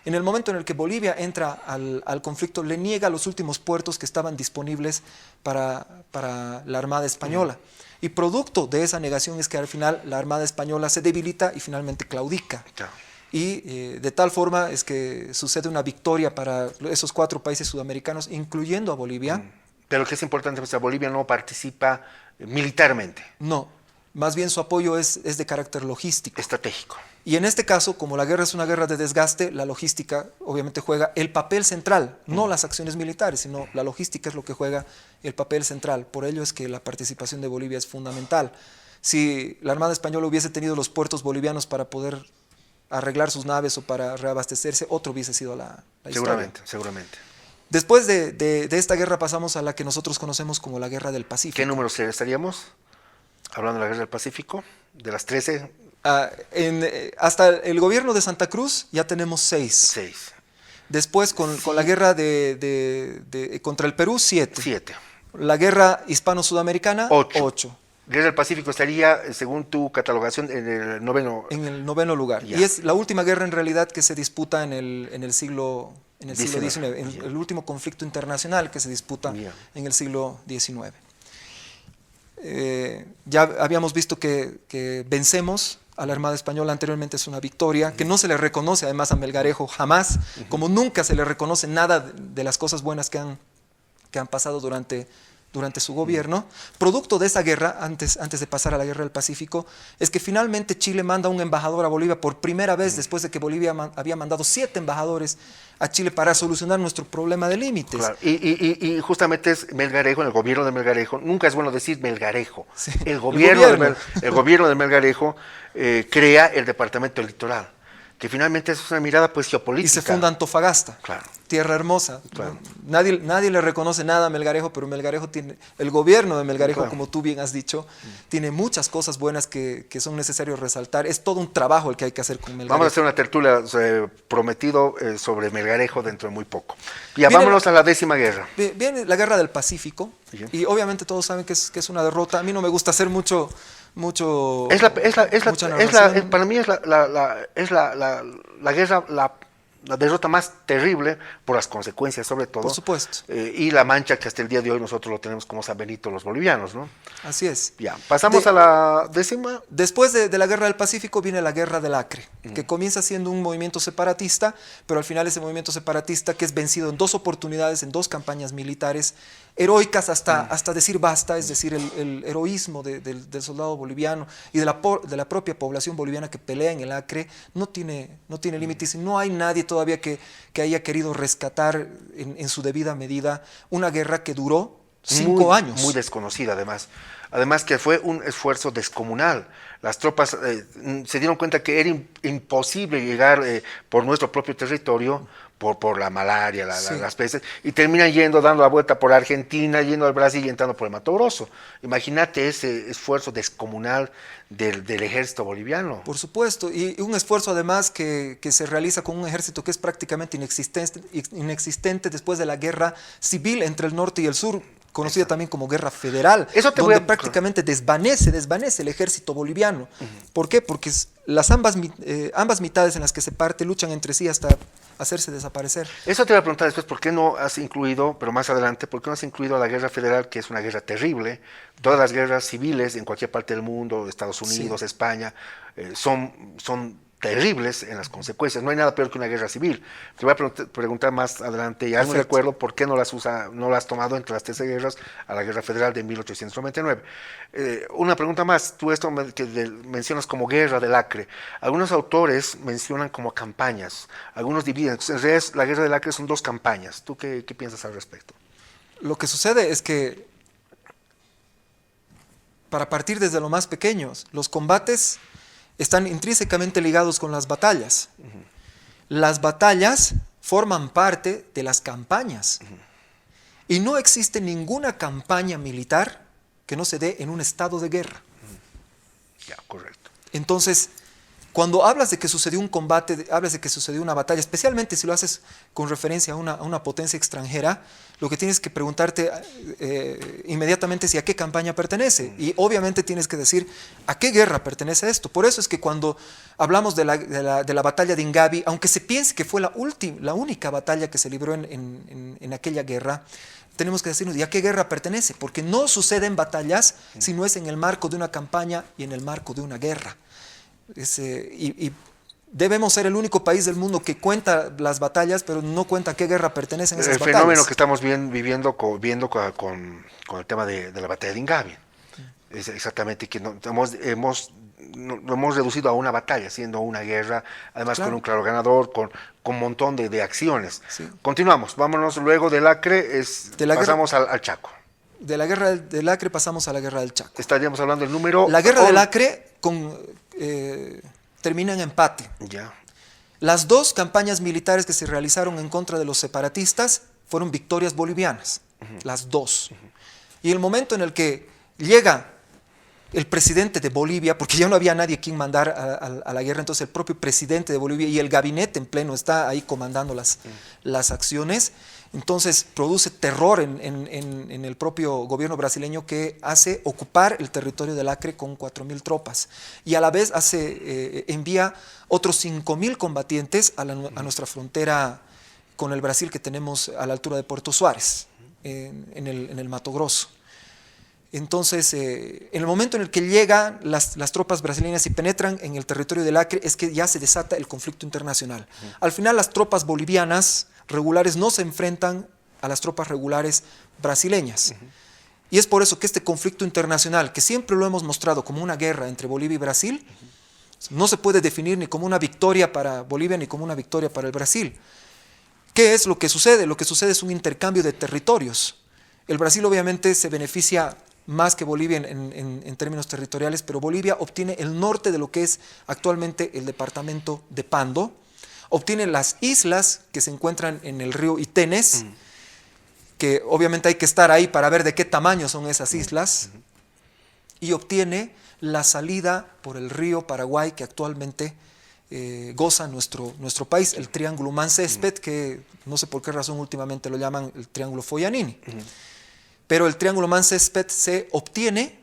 En el momento en el que Bolivia entra al conflicto, le niega los últimos puertos que estaban disponibles para la Armada española. Y producto de esa negación es que al final la Armada española se debilita y finalmente claudica. Y de tal forma es que sucede una victoria para esos 4 países sudamericanos, incluyendo a Bolivia. Pero lo que es importante, pues, Bolivia no participa militarmente. No, más bien su apoyo es de carácter logístico. Estratégico. Y en este caso, como la guerra es una guerra de desgaste, la logística obviamente juega el papel central, no las acciones militares, sino la logística es lo que juega el papel central. Por ello es que la participación de Bolivia es fundamental. Si la Armada Española hubiese tenido los puertos bolivianos para poder arreglar sus naves o para reabastecerse, otro hubiese sido la historia. Seguramente. Después de esta guerra pasamos a la que nosotros conocemos como la Guerra del Pacífico. ¿Qué número estaríamos hablando de la Guerra del Pacífico? De las 13. Hasta el gobierno de Santa Cruz ya tenemos 6. 6. Después con la guerra contra el Perú, 7. 7. La guerra hispano-sudamericana, 8. Guerra del Pacífico estaría, según tu catalogación, en el noveno. En el 9º lugar. Ya. Y es la última guerra en realidad que se disputa en el siglo XIX, el último conflicto internacional que se disputa en el siglo XIX. Ya habíamos visto que vencemos a la Armada Española, anteriormente es una victoria, que no se le reconoce además a Melgarejo jamás, como nunca se le reconoce nada de las cosas buenas que han pasado durante su gobierno. Producto de esa guerra, antes de pasar a la Guerra del Pacífico, es que finalmente Chile manda un embajador a Bolivia por primera vez, después de que Bolivia había mandado 7 embajadores a Chile para solucionar nuestro problema de límites. Claro. Y justamente es Melgarejo, en el gobierno de Melgarejo, nunca es bueno decir Melgarejo. Sí. El gobierno de Melgarejo crea el departamento del litoral, que finalmente es una mirada pues geopolítica. Y se funda Antofagasta, claro. Tierra hermosa. Claro. Nadie le reconoce nada a Melgarejo, pero Melgarejo tiene, el gobierno de Melgarejo, claro, como tú bien has dicho, tiene muchas cosas buenas que son necesarios resaltar. Es todo un trabajo el que hay que hacer con Melgarejo. Vamos a hacer una tertulia prometido sobre Melgarejo dentro de muy poco. Ya, vámonos a la 10ª guerra. Viene la Guerra del Pacífico, y obviamente todos saben que es una derrota. A mí no me gusta hacer mucha narración. Para mí es la guerra, la derrota más terrible por las consecuencias, sobre todo. Por supuesto. Y la mancha que hasta el día de hoy nosotros lo tenemos como San Benito los bolivianos, ¿no? Así es. Ya, pasamos a la 10ª. Después de la Guerra del Pacífico viene la Guerra del Acre, que comienza siendo un movimiento separatista, pero al final ese movimiento separatista que es vencido en 2 oportunidades, en 2 campañas militares, heroicas hasta decir basta, es decir, el heroísmo del soldado boliviano y de la propia población boliviana que pelea en el Acre no tiene límites. No hay nadie todavía que haya querido rescatar en su debida medida una guerra que duró 5 años. Muy desconocida además. Además que fue un esfuerzo descomunal. Las tropas se dieron cuenta que era imposible llegar por nuestro propio territorio por la malaria, las pestes, y terminan dando la vuelta por Argentina, yendo al Brasil y entrando por el Mato Grosso. Imagínate ese esfuerzo descomunal del ejército boliviano. Por supuesto, y un esfuerzo además que se realiza con un ejército que es prácticamente inexistente después de la guerra civil entre el norte y el sur, conocida también como Guerra Federal, donde prácticamente desvanece el ejército boliviano. ¿Por qué? Porque ambas mitades en las que se parte luchan entre sí hasta hacerse desaparecer. Eso te voy a preguntar después, ¿por qué no has incluido, pero más adelante, por qué no has incluido a la Guerra Federal, que es una guerra terrible? Todas las guerras civiles en cualquier parte del mundo, Estados Unidos, España, son terribles en las consecuencias. No hay nada peor que una guerra civil. Te voy a preguntar más adelante y hazme recuerdo por qué no las has tomado entre las 13 guerras a la Guerra Federal de 1899. Una pregunta más. Tú esto que mencionas como Guerra del Acre. Algunos autores mencionan como campañas. Algunos dividen. En realidad, la Guerra del Acre son 2 campañas. ¿Tú qué piensas al respecto? Lo que sucede es que, para partir desde lo más pequeños, los combates están intrínsecamente ligados con las batallas. Las batallas forman parte de las campañas. Y no existe ninguna campaña militar que no se dé en un estado de guerra. Ya, correcto. Entonces, cuando hablas de que sucedió un combate, hablas de que sucedió una batalla, especialmente si lo haces con referencia a una potencia extranjera, lo que tienes que preguntarte inmediatamente es a qué campaña pertenece. Y obviamente tienes que decir a qué guerra pertenece esto. Por eso es que cuando hablamos de la batalla de Ingabi, aunque se piense que fue la única batalla que se libró en aquella guerra, tenemos que decirnos ¿y a qué guerra pertenece? Porque no suceden batallas si no es en el marco de una campaña y en el marco de una guerra. Y debemos ser el único país del mundo que cuenta las batallas, pero no cuenta a qué guerra pertenecen esas batallas. El fenómeno que estamos viendo con el tema de la batalla de Ingabi. Es exactamente que lo hemos reducido a una batalla, siendo una guerra, además con un claro ganador, con un montón de acciones. Sí. Continuamos, vámonos luego del Acre, pasamos al Chaco. De la guerra del Acre pasamos a la guerra del Chaco. Estaríamos hablando del número... La guerra del Acre termina en empate. Ya. Las dos campañas militares que se realizaron en contra de los separatistas fueron victorias bolivianas, las dos. Y el momento en el que llega el presidente de Bolivia, porque ya no había nadie quien mandar a la guerra, entonces el propio presidente de Bolivia y el gabinete en pleno está ahí comandando las acciones, entonces produce terror en el propio gobierno brasileño, que hace ocupar el territorio del Acre con 4.000 tropas y a la vez envía otros 5.000 combatientes a nuestra frontera con el Brasil, que tenemos a la altura de Puerto Suárez, en el Mato Grosso. Entonces, en el momento en el que llegan las tropas brasileñas y penetran en el territorio del Acre, es que ya se desata el conflicto internacional. Al final, las tropas bolivianas regulares no se enfrentan a las tropas regulares brasileñas. Y es por eso que este conflicto internacional, que siempre lo hemos mostrado como una guerra entre Bolivia y Brasil, no se puede definir ni como una victoria para Bolivia ni como una victoria para el Brasil. ¿Qué es lo que sucede? Lo que sucede es un intercambio de territorios. El Brasil obviamente se beneficia más que Bolivia en términos territoriales, pero Bolivia obtiene el norte de lo que es actualmente el departamento de Pando, obtiene las islas que se encuentran en el río Itenes, que obviamente hay que estar ahí para ver de qué tamaño son esas islas, y obtiene la salida por el río Paraguay, que actualmente goza nuestro país, el Triángulo Man-Césped, que no sé por qué razón últimamente lo llaman el Triángulo Foyanini. Pero el Triángulo Man-Césped se obtiene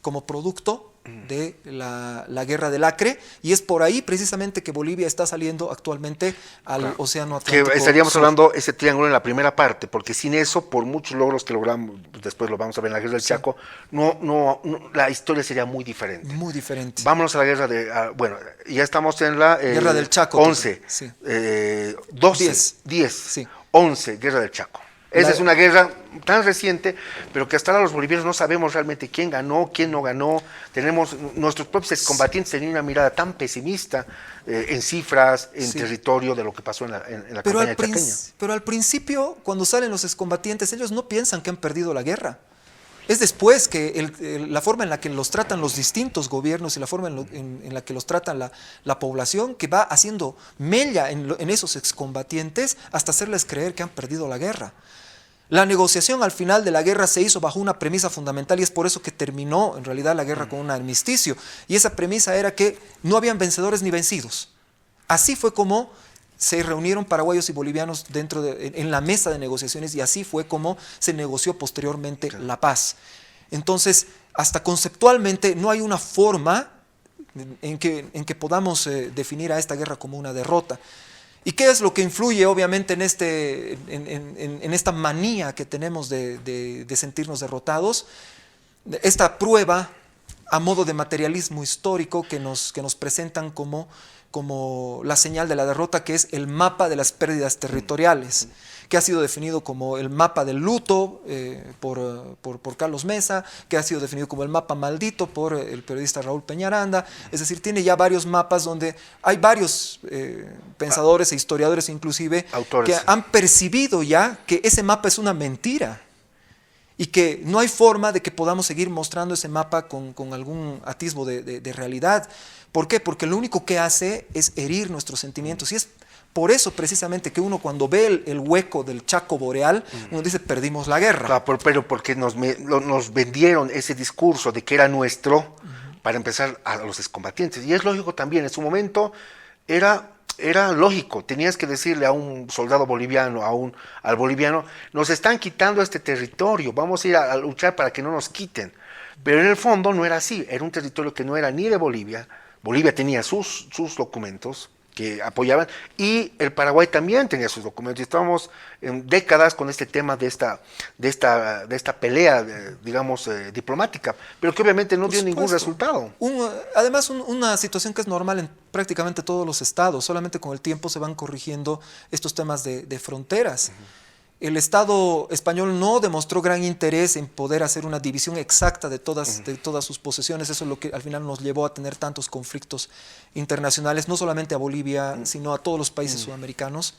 como producto de la guerra del Acre, y es por ahí precisamente que Bolivia está saliendo actualmente al Océano Atlántico. Que estaríamos hablando ese triángulo en la primera parte, porque sin eso, por muchos logros que logramos, después lo vamos a ver en la guerra del Chaco, la historia sería muy diferente. Muy diferente. Vámonos a la guerra de... bueno, ya estamos en la... guerra del Chaco. 11, sí. 12, 10, sí. 11, guerra del Chaco. Esa es una guerra tan reciente, pero que hasta ahora los bolivianos no sabemos realmente quién ganó, quién no ganó. Tenemos nuestros propios excombatientes tenían una mirada tan pesimista en cifras, en territorio de lo que pasó en la campaña chaqueña. Pero al principio, cuando salen los excombatientes, ellos no piensan que han perdido la guerra. Es después que la forma en la que los tratan los distintos gobiernos y la forma en la que los trata la población, que va haciendo mella en esos excombatientes hasta hacerles creer que han perdido la guerra. La negociación al final de la guerra se hizo bajo una premisa fundamental, y es por eso que terminó en realidad la guerra con un armisticio. Y esa premisa era que no habían vencedores ni vencidos. Así fue como se reunieron paraguayos y bolivianos en la mesa de negociaciones, y así fue como se negoció posteriormente la paz. Entonces, hasta conceptualmente no hay una forma en que podamos definir a esta guerra como una derrota. ¿Y qué es lo que influye obviamente en esta manía que tenemos de sentirnos derrotados? Esta prueba a modo de materialismo histórico que nos presentan como la señal de la derrota, que es el mapa de las pérdidas territoriales, que ha sido definido como el mapa del luto por Carlos Mesa, que ha sido definido como el mapa maldito por el periodista Raúl Peñaranda. Es decir, tiene ya varios mapas donde hay varios pensadores e historiadores inclusive autores, que han percibido ya que ese mapa es una mentira y que no hay forma de que podamos seguir mostrando ese mapa con algún atisbo de realidad. ¿Por qué? Porque lo único que hace es herir nuestros sentimientos, y es por eso precisamente que uno cuando ve el hueco del Chaco boreal, uno dice, perdimos la guerra. Claro, pero porque nos vendieron ese discurso de que era nuestro para empezar a los excombatientes. Y es lógico también, en su momento era lógico, tenías que decirle a un soldado boliviano, al boliviano, nos están quitando este territorio, vamos a ir a luchar para que no nos quiten. Pero en el fondo no era así, era un territorio que no era ni de Bolivia. Bolivia tenía sus documentos que apoyaban, y el Paraguay también tenía sus documentos, y estábamos en décadas con este tema de esta pelea, digamos, diplomática, pero que obviamente no dio ningún resultado. Además, una situación que es normal en prácticamente todos los estados, solamente con el tiempo se van corrigiendo estos temas de fronteras. El Estado español no demostró gran interés en poder hacer una división exacta de todas sus posesiones. Eso es lo que al final nos llevó a tener tantos conflictos internacionales, no solamente a Bolivia, sino a todos los países sudamericanos.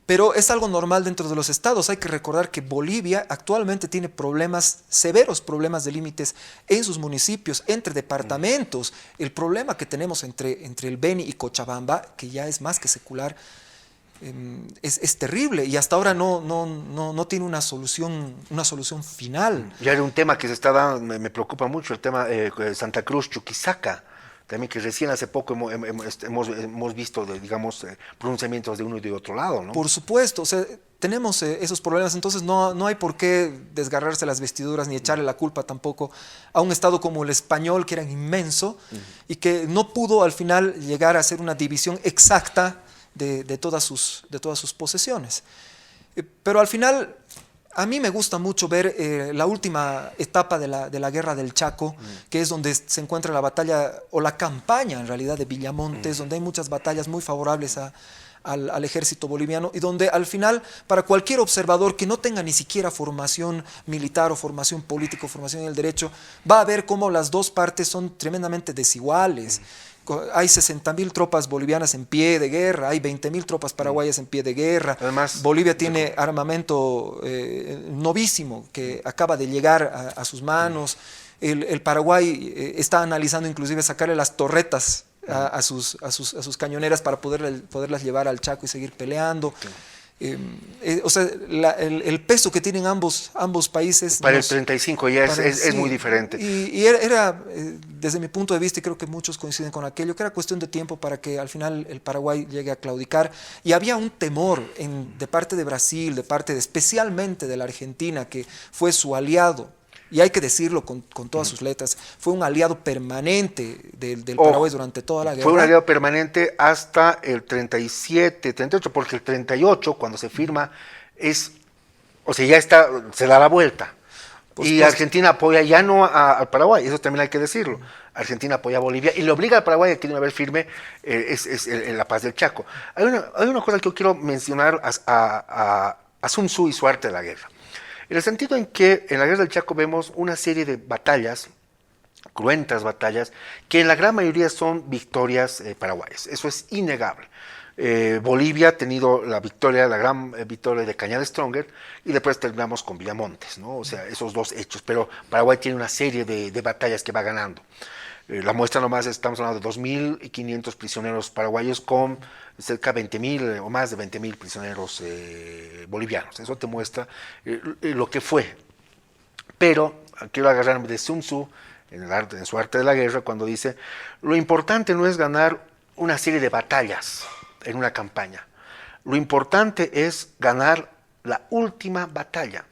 Pero es algo normal dentro de los estados. Hay que recordar que Bolivia actualmente tiene severos problemas de límites en sus municipios, entre departamentos. El problema que tenemos entre el Beni y Cochabamba, que ya es más que secular, es terrible, y hasta ahora no tiene una solución final. Ya era un tema que se está dando, me preocupa mucho, el tema Santa Cruz, Chuquisaca, también, que recién hace poco hemos visto, digamos, pronunciamientos de uno y de otro lado, ¿no? Por supuesto, o sea, tenemos esos problemas, entonces no hay por qué desgarrarse las vestiduras ni echarle la culpa tampoco a un Estado como el español, que era inmenso y que no pudo al final llegar a hacer una división exacta de todas sus posesiones. Pero al final, a mí me gusta mucho ver la última etapa de la Guerra del Chaco, que es donde se encuentra la batalla, o la campaña en realidad, de Villamontes, donde hay muchas batallas muy favorables al ejército boliviano, y donde al final, para cualquier observador que no tenga ni siquiera formación militar o formación política o formación en el derecho, va a ver cómo las dos partes son tremendamente desiguales. Hay 60.000 tropas bolivianas en pie de guerra, hay 20.000 tropas paraguayas en pie de guerra. Además, Bolivia tiene armamento novísimo que acaba de llegar a sus manos. El Paraguay está analizando inclusive sacarle las torretas a sus cañoneras para poderlas llevar al Chaco y seguir peleando. O sea, el peso que tienen ambos países... Para el 35 ya es muy diferente. Y era, desde mi punto de vista, y creo que muchos coinciden con aquello, que era cuestión de tiempo para que al final el Paraguay llegue a claudicar. Y había un temor de parte de Brasil, especialmente de la Argentina, que fue su aliado. Y hay que decirlo con todas sus letras, fue un aliado permanente del Paraguay durante toda la guerra. Fue un aliado permanente hasta el 37, 38, porque el 38, cuando se firma, ya está, se da la vuelta. Y Argentina apoya ya no al Paraguay, eso también hay que decirlo. Argentina apoya a Bolivia y le obliga al Paraguay a que de una vez firme la paz del Chaco. Hay una cosa que yo quiero mencionar a Sun Tzu y su arte de la guerra. En el sentido en que en la Guerra del Chaco vemos una serie de batallas, cruentas batallas, que en la gran mayoría son victorias paraguayas. Eso es innegable. Bolivia ha tenido la gran victoria de Cañada Stronger, y después terminamos con Villamontes, ¿no? O sea, esos dos hechos. Pero Paraguay tiene una serie de batallas que va ganando. La muestra nomás, estamos hablando de 2.500 prisioneros paraguayos con cerca de 20.000 o más de 20.000 prisioneros bolivianos. Eso te muestra lo que fue. Pero quiero agarrarme de Sun Tzu en su arte de la guerra, cuando dice: lo importante no es ganar una serie de batallas en una campaña. Lo importante es ganar la última batalla.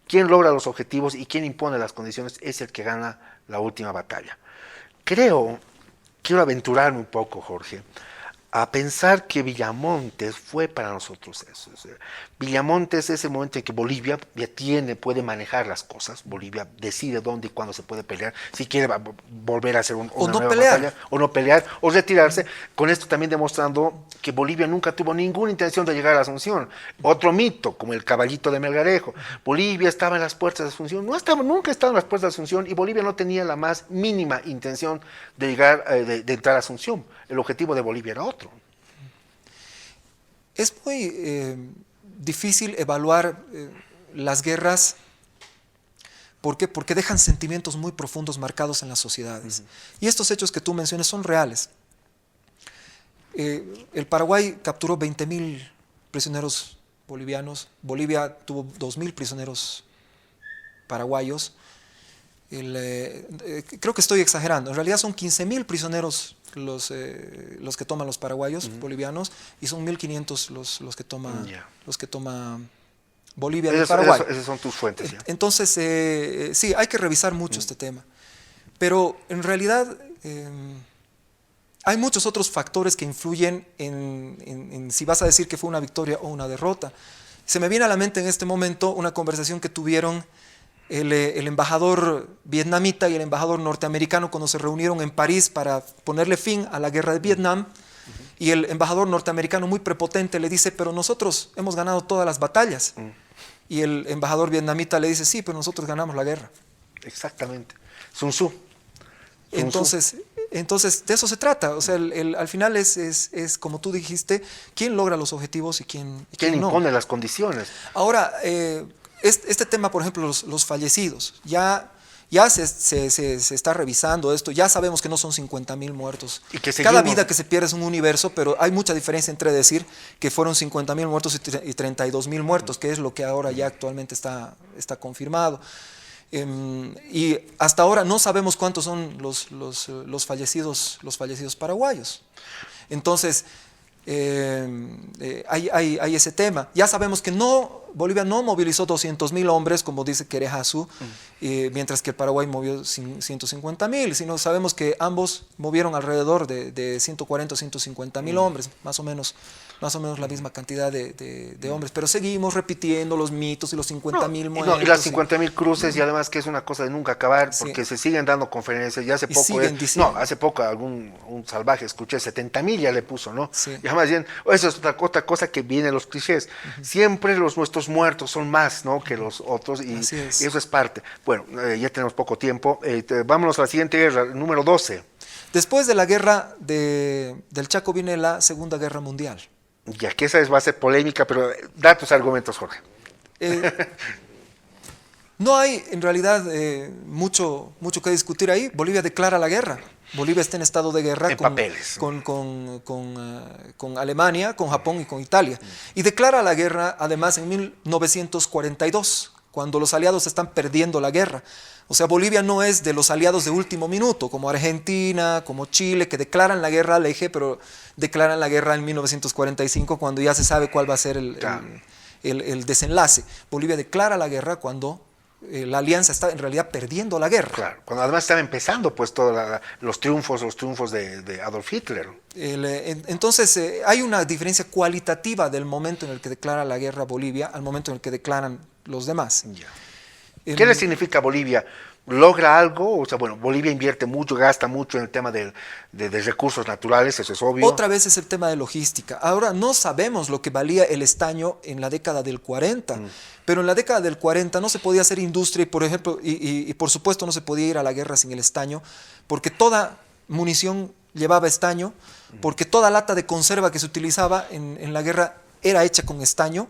Quien logra los objetivos y quien impone las condiciones es el que gana la última batalla. Quiero aventurarme un poco, Jorge, a pensar que Villamontes fue para nosotros eso. O sea, Villamontes es el momento en que Bolivia ya puede manejar las cosas. Bolivia decide dónde y cuándo se puede pelear, si quiere volver a hacer una nueva batalla, o no pelear, o retirarse. Con esto también demostrando que Bolivia nunca tuvo ninguna intención de llegar a Asunción. Otro mito, como el caballito de Melgarejo. Bolivia estaba en las puertas de Asunción. Nunca estaba en las puertas de Asunción, y Bolivia no tenía la más mínima intención de llegar, de entrar a Asunción. El objetivo de Bolivia era otro. Es muy difícil evaluar las guerras ¿Por qué? Porque dejan sentimientos muy profundos marcados en las sociedades. Y estos hechos que tú mencionas son reales. El Paraguay capturó 20.000 prisioneros bolivianos. Bolivia tuvo 2.000 prisioneros paraguayos. Creo que estoy exagerando. En realidad son 15.000 prisioneros los que toman los paraguayos bolivianos y son 1.500 los que toma Bolivia del Paraguay. Esas son tus fuentes. Ya. Entonces, sí, hay que revisar mucho este tema. Pero en realidad hay muchos otros factores que influyen en si vas a decir que fue una victoria o una derrota. Se me viene a la mente en este momento una conversación que tuvieron el embajador vietnamita y el embajador norteamericano cuando se reunieron en París para ponerle fin a la guerra de Vietnam. Y el embajador norteamericano muy prepotente le dice, pero nosotros hemos ganado todas las batallas. Y el embajador vietnamita le dice, sí, pero nosotros ganamos la guerra. Exactamente. Sun Tzu. Entonces, de eso se trata. O sea, al final es como tú dijiste, quién logra los objetivos y quién no. Impone las condiciones. Ahora, este tema, por ejemplo, los fallecidos, ya se está revisando esto, ya sabemos que no son 50.000 muertos. Y que cada vida que se pierde es un universo, pero hay mucha diferencia entre decir que fueron 50.000 muertos y 32.000 muertos, que es lo que ahora ya actualmente está confirmado. Y hasta ahora no sabemos cuántos son los fallecidos paraguayos. Entonces, hay ese tema. Ya sabemos que Bolivia no movilizó 200.000 hombres, como dice Querejasu, mientras que Paraguay movió 150.000, sino sabemos que ambos movieron alrededor de 140 o 150.000 hombres, más o menos la misma cantidad de hombres, pero seguimos repitiendo los mitos y los 50.000 muertos. Y las 50.000 cruces, y además que es una cosa de nunca acabar, porque se siguen dando conferencias, y hace poco un salvaje, escuché, 70.000 ya le puso, ¿no? Sí. Y más bien, eso es otra cosa que viene de los clichés. Siempre nuestros muertos son más, ¿no?, que los otros, y eso es parte. Bueno, ya tenemos poco tiempo, vámonos a la siguiente guerra, número 12. Después de la guerra del Chaco viene la Segunda Guerra Mundial. Ya que esa va a ser polémica, pero da tus argumentos, Jorge. No hay en realidad mucho que discutir ahí. Bolivia declara la guerra. Bolivia está en estado de guerra con Alemania, con Japón y con Italia. Y declara la guerra además en 1942, cuando los aliados están perdiendo la guerra. O sea, Bolivia no es de los aliados de último minuto, como Argentina, como Chile, que declaran la guerra al eje, pero declaran la guerra en 1945, cuando ya se sabe cuál va a ser el desenlace. Bolivia declara la guerra cuando la alianza está en realidad perdiendo la guerra. Claro, cuando además estaba empezando pues todos los triunfos de Adolf Hitler. Entonces hay una diferencia cualitativa del momento en el que declara la guerra Bolivia al momento en el que declaran los demás. Ya. ¿Qué le significa a Bolivia? ¿Logra algo? O sea, bueno, Bolivia invierte mucho, gasta mucho en el tema de recursos naturales, eso es obvio. Otra vez es el tema de logística. Ahora, no sabemos lo que valía el estaño en la década del 40, pero en la década del 40 no se podía hacer industria y, por ejemplo, y por supuesto no se podía ir a la guerra sin el estaño, porque toda munición llevaba estaño, porque toda lata de conserva que se utilizaba en la guerra era hecha con estaño,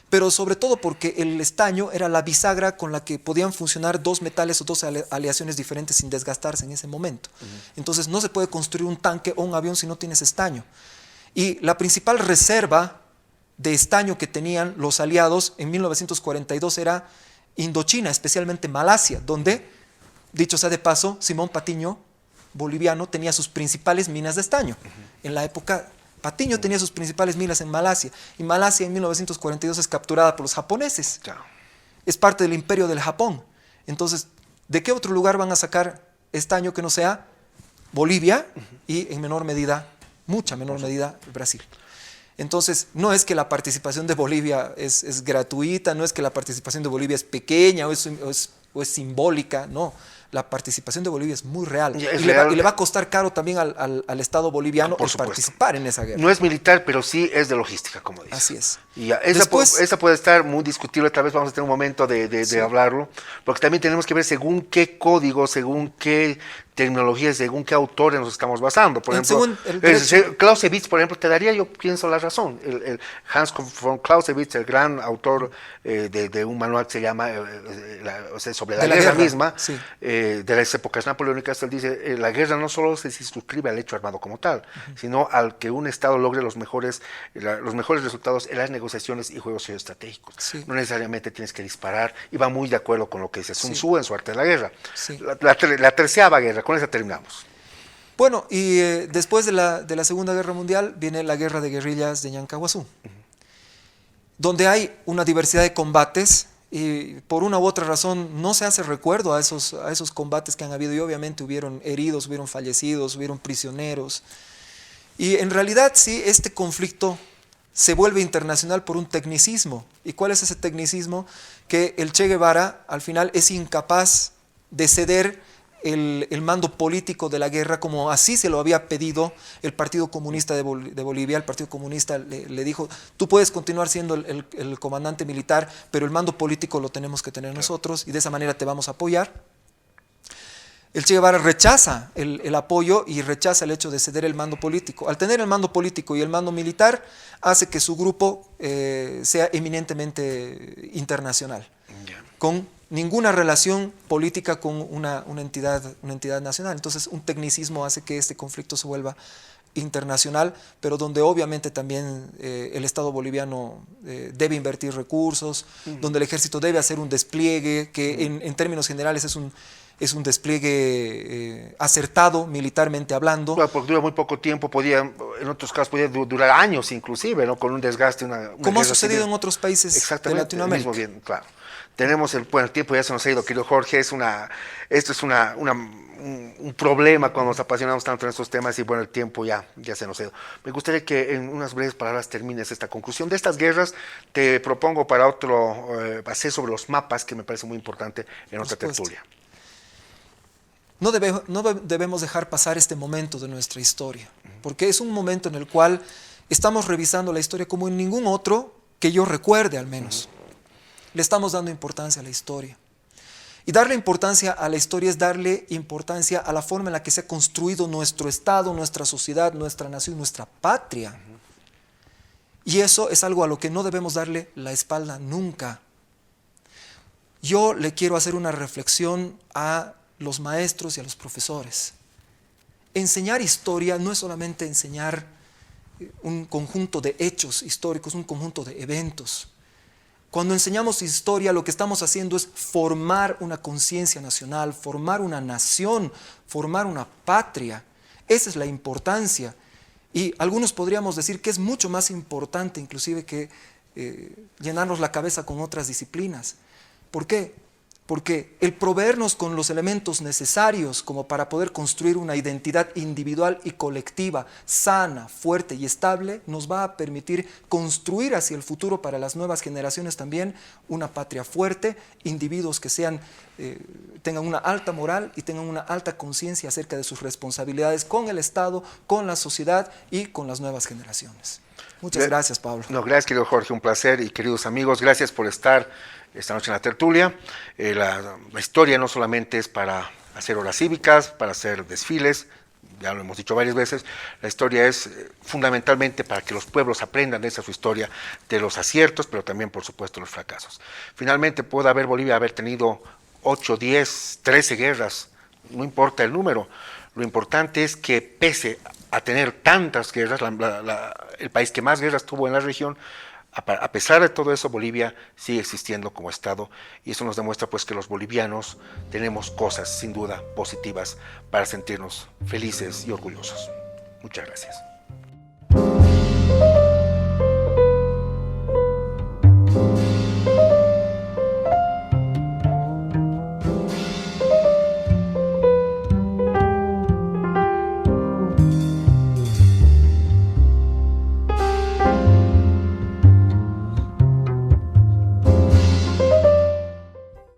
pero sobre todo porque el estaño era la bisagra con la que podían funcionar dos metales o dos aleaciones diferentes sin desgastarse en ese momento. Entonces no se puede construir un tanque o un avión si no tienes estaño. Y la principal reserva de estaño que tenían los aliados en 1942 era Indochina, especialmente Malasia, donde, dicho sea de paso, Simón Patiño, boliviano, tenía sus principales minas de estaño. En la época Patiño tenía sus principales minas en Malasia, y Malasia en 1942 es capturada por los japoneses. Es parte del imperio del Japón. Entonces, ¿de qué otro lugar van a sacar estaño que no sea Bolivia y en menor medida, mucha menor medida, Brasil? Entonces, no es que la participación de Bolivia es gratuita, no es que la participación de Bolivia es pequeña o es simbólica, no. La participación de Bolivia es muy real. Y le va a costar caro también al Estado boliviano participar en esa guerra. No es militar, pero sí es de logística, como dices. Así es. Y esa puede estar muy discutible, tal vez vamos a tener un momento de hablarlo, porque también tenemos que ver según qué código, según qué terminologías según qué autores nos estamos basando. Por ejemplo, Según el derecho. Clausewitz, por ejemplo, te daría, yo pienso, la razón. Hans von Clausewitz, el gran autor de un manual que se llama o sea, sobre la guerra misma, sí. De las épocas napoleónicas, él dice, la guerra no solo se circunscribe al hecho armado como tal, sino al que un Estado logre los mejores resultados en las negociaciones y juegos geoestratégicos. Sí. No necesariamente tienes que disparar, y va muy de acuerdo con lo que dice Sun Tzu en su Arte de la Guerra. Sí. La tercera guerra, con esa terminamos. Bueno, y después de la Segunda Guerra Mundial viene la guerra de guerrillas de Ñancahuazú, donde hay una diversidad de combates y por una u otra razón no se hace recuerdo a esos combates que han habido, y obviamente hubieron heridos, hubieron fallecidos, hubieron prisioneros. Y en realidad sí, este conflicto se vuelve internacional por un tecnicismo. ¿Y cuál es ese tecnicismo? Que el Che Guevara al final es incapaz de ceder el mando político de la guerra, como así se lo había pedido el Partido Comunista de Bolivia. El Partido Comunista le dijo, tú puedes continuar siendo el comandante militar, pero el mando político lo tenemos que tener nosotros, y de esa manera te vamos a apoyar. El Che Guevara rechaza el apoyo y rechaza el hecho de ceder el mando político. Al tener el mando político y el mando militar, hace que su grupo sea eminentemente internacional, con ninguna relación política con una entidad nacional. Entonces, un tecnicismo hace que este conflicto se vuelva internacional, pero donde obviamente también el Estado boliviano debe invertir recursos, donde el ejército debe hacer un despliegue que en términos generales es un despliegue acertado militarmente hablando. Claro, porque dura muy poco tiempo, en otros casos podía durar años inclusive, ¿no? Con un desgaste. Como ha sucedido en otros países de Latinoamérica. Mismo bien, claro. Tenemos el tiempo ya se nos ha ido, querido Jorge. Esto es un problema cuando nos apasionamos tanto en estos temas, y bueno, el tiempo ya se nos ha ido. Me gustaría que en unas breves palabras termines esta conclusión de estas guerras. Te propongo para otro paseo sobre los mapas, que me parece muy importante en otra tertulia. No debemos dejar pasar este momento de nuestra historia, porque es un momento en el cual estamos revisando la historia como en ningún otro que yo recuerde, al menos. Le estamos dando importancia a la historia. Y darle importancia a la historia es darle importancia a la forma en la que se ha construido nuestro Estado, nuestra sociedad, nuestra nación, nuestra patria. Y eso es algo a lo que no debemos darle la espalda nunca. Yo le quiero hacer una reflexión a los maestros y a los profesores. Enseñar historia no es solamente enseñar un conjunto de hechos históricos, un conjunto de eventos. Cuando enseñamos historia, lo que estamos haciendo es formar una conciencia nacional, formar una nación, formar una patria. Esa es la importancia. Y algunos podríamos decir que es mucho más importante inclusive que llenarnos la cabeza con otras disciplinas. ¿Por qué? Porque el proveernos con los elementos necesarios como para poder construir una identidad individual y colectiva sana, fuerte y estable, nos va a permitir construir hacia el futuro para las nuevas generaciones también una patria fuerte, individuos que tengan una alta moral y tengan una alta conciencia acerca de sus responsabilidades con el Estado, con la sociedad y con las nuevas generaciones. Muchas gracias, Pablo. No, gracias, querido Jorge, un placer, y queridos amigos, gracias por estar esta noche en la tertulia. La historia no solamente es para hacer horas cívicas, para hacer desfiles, ya lo hemos dicho varias veces. La historia es fundamentalmente para que los pueblos aprendan de su historia, de los aciertos, pero también, por supuesto, los fracasos. Finalmente, puede Bolivia haber tenido 8, 10, 13 guerras, no importa el número. Lo importante es que, pese a tener tantas guerras, el país que más guerras tuvo en la región, a pesar de todo eso, Bolivia sigue existiendo como Estado, y eso nos demuestra pues que los bolivianos tenemos cosas sin duda positivas para sentirnos felices y orgullosos. Muchas gracias.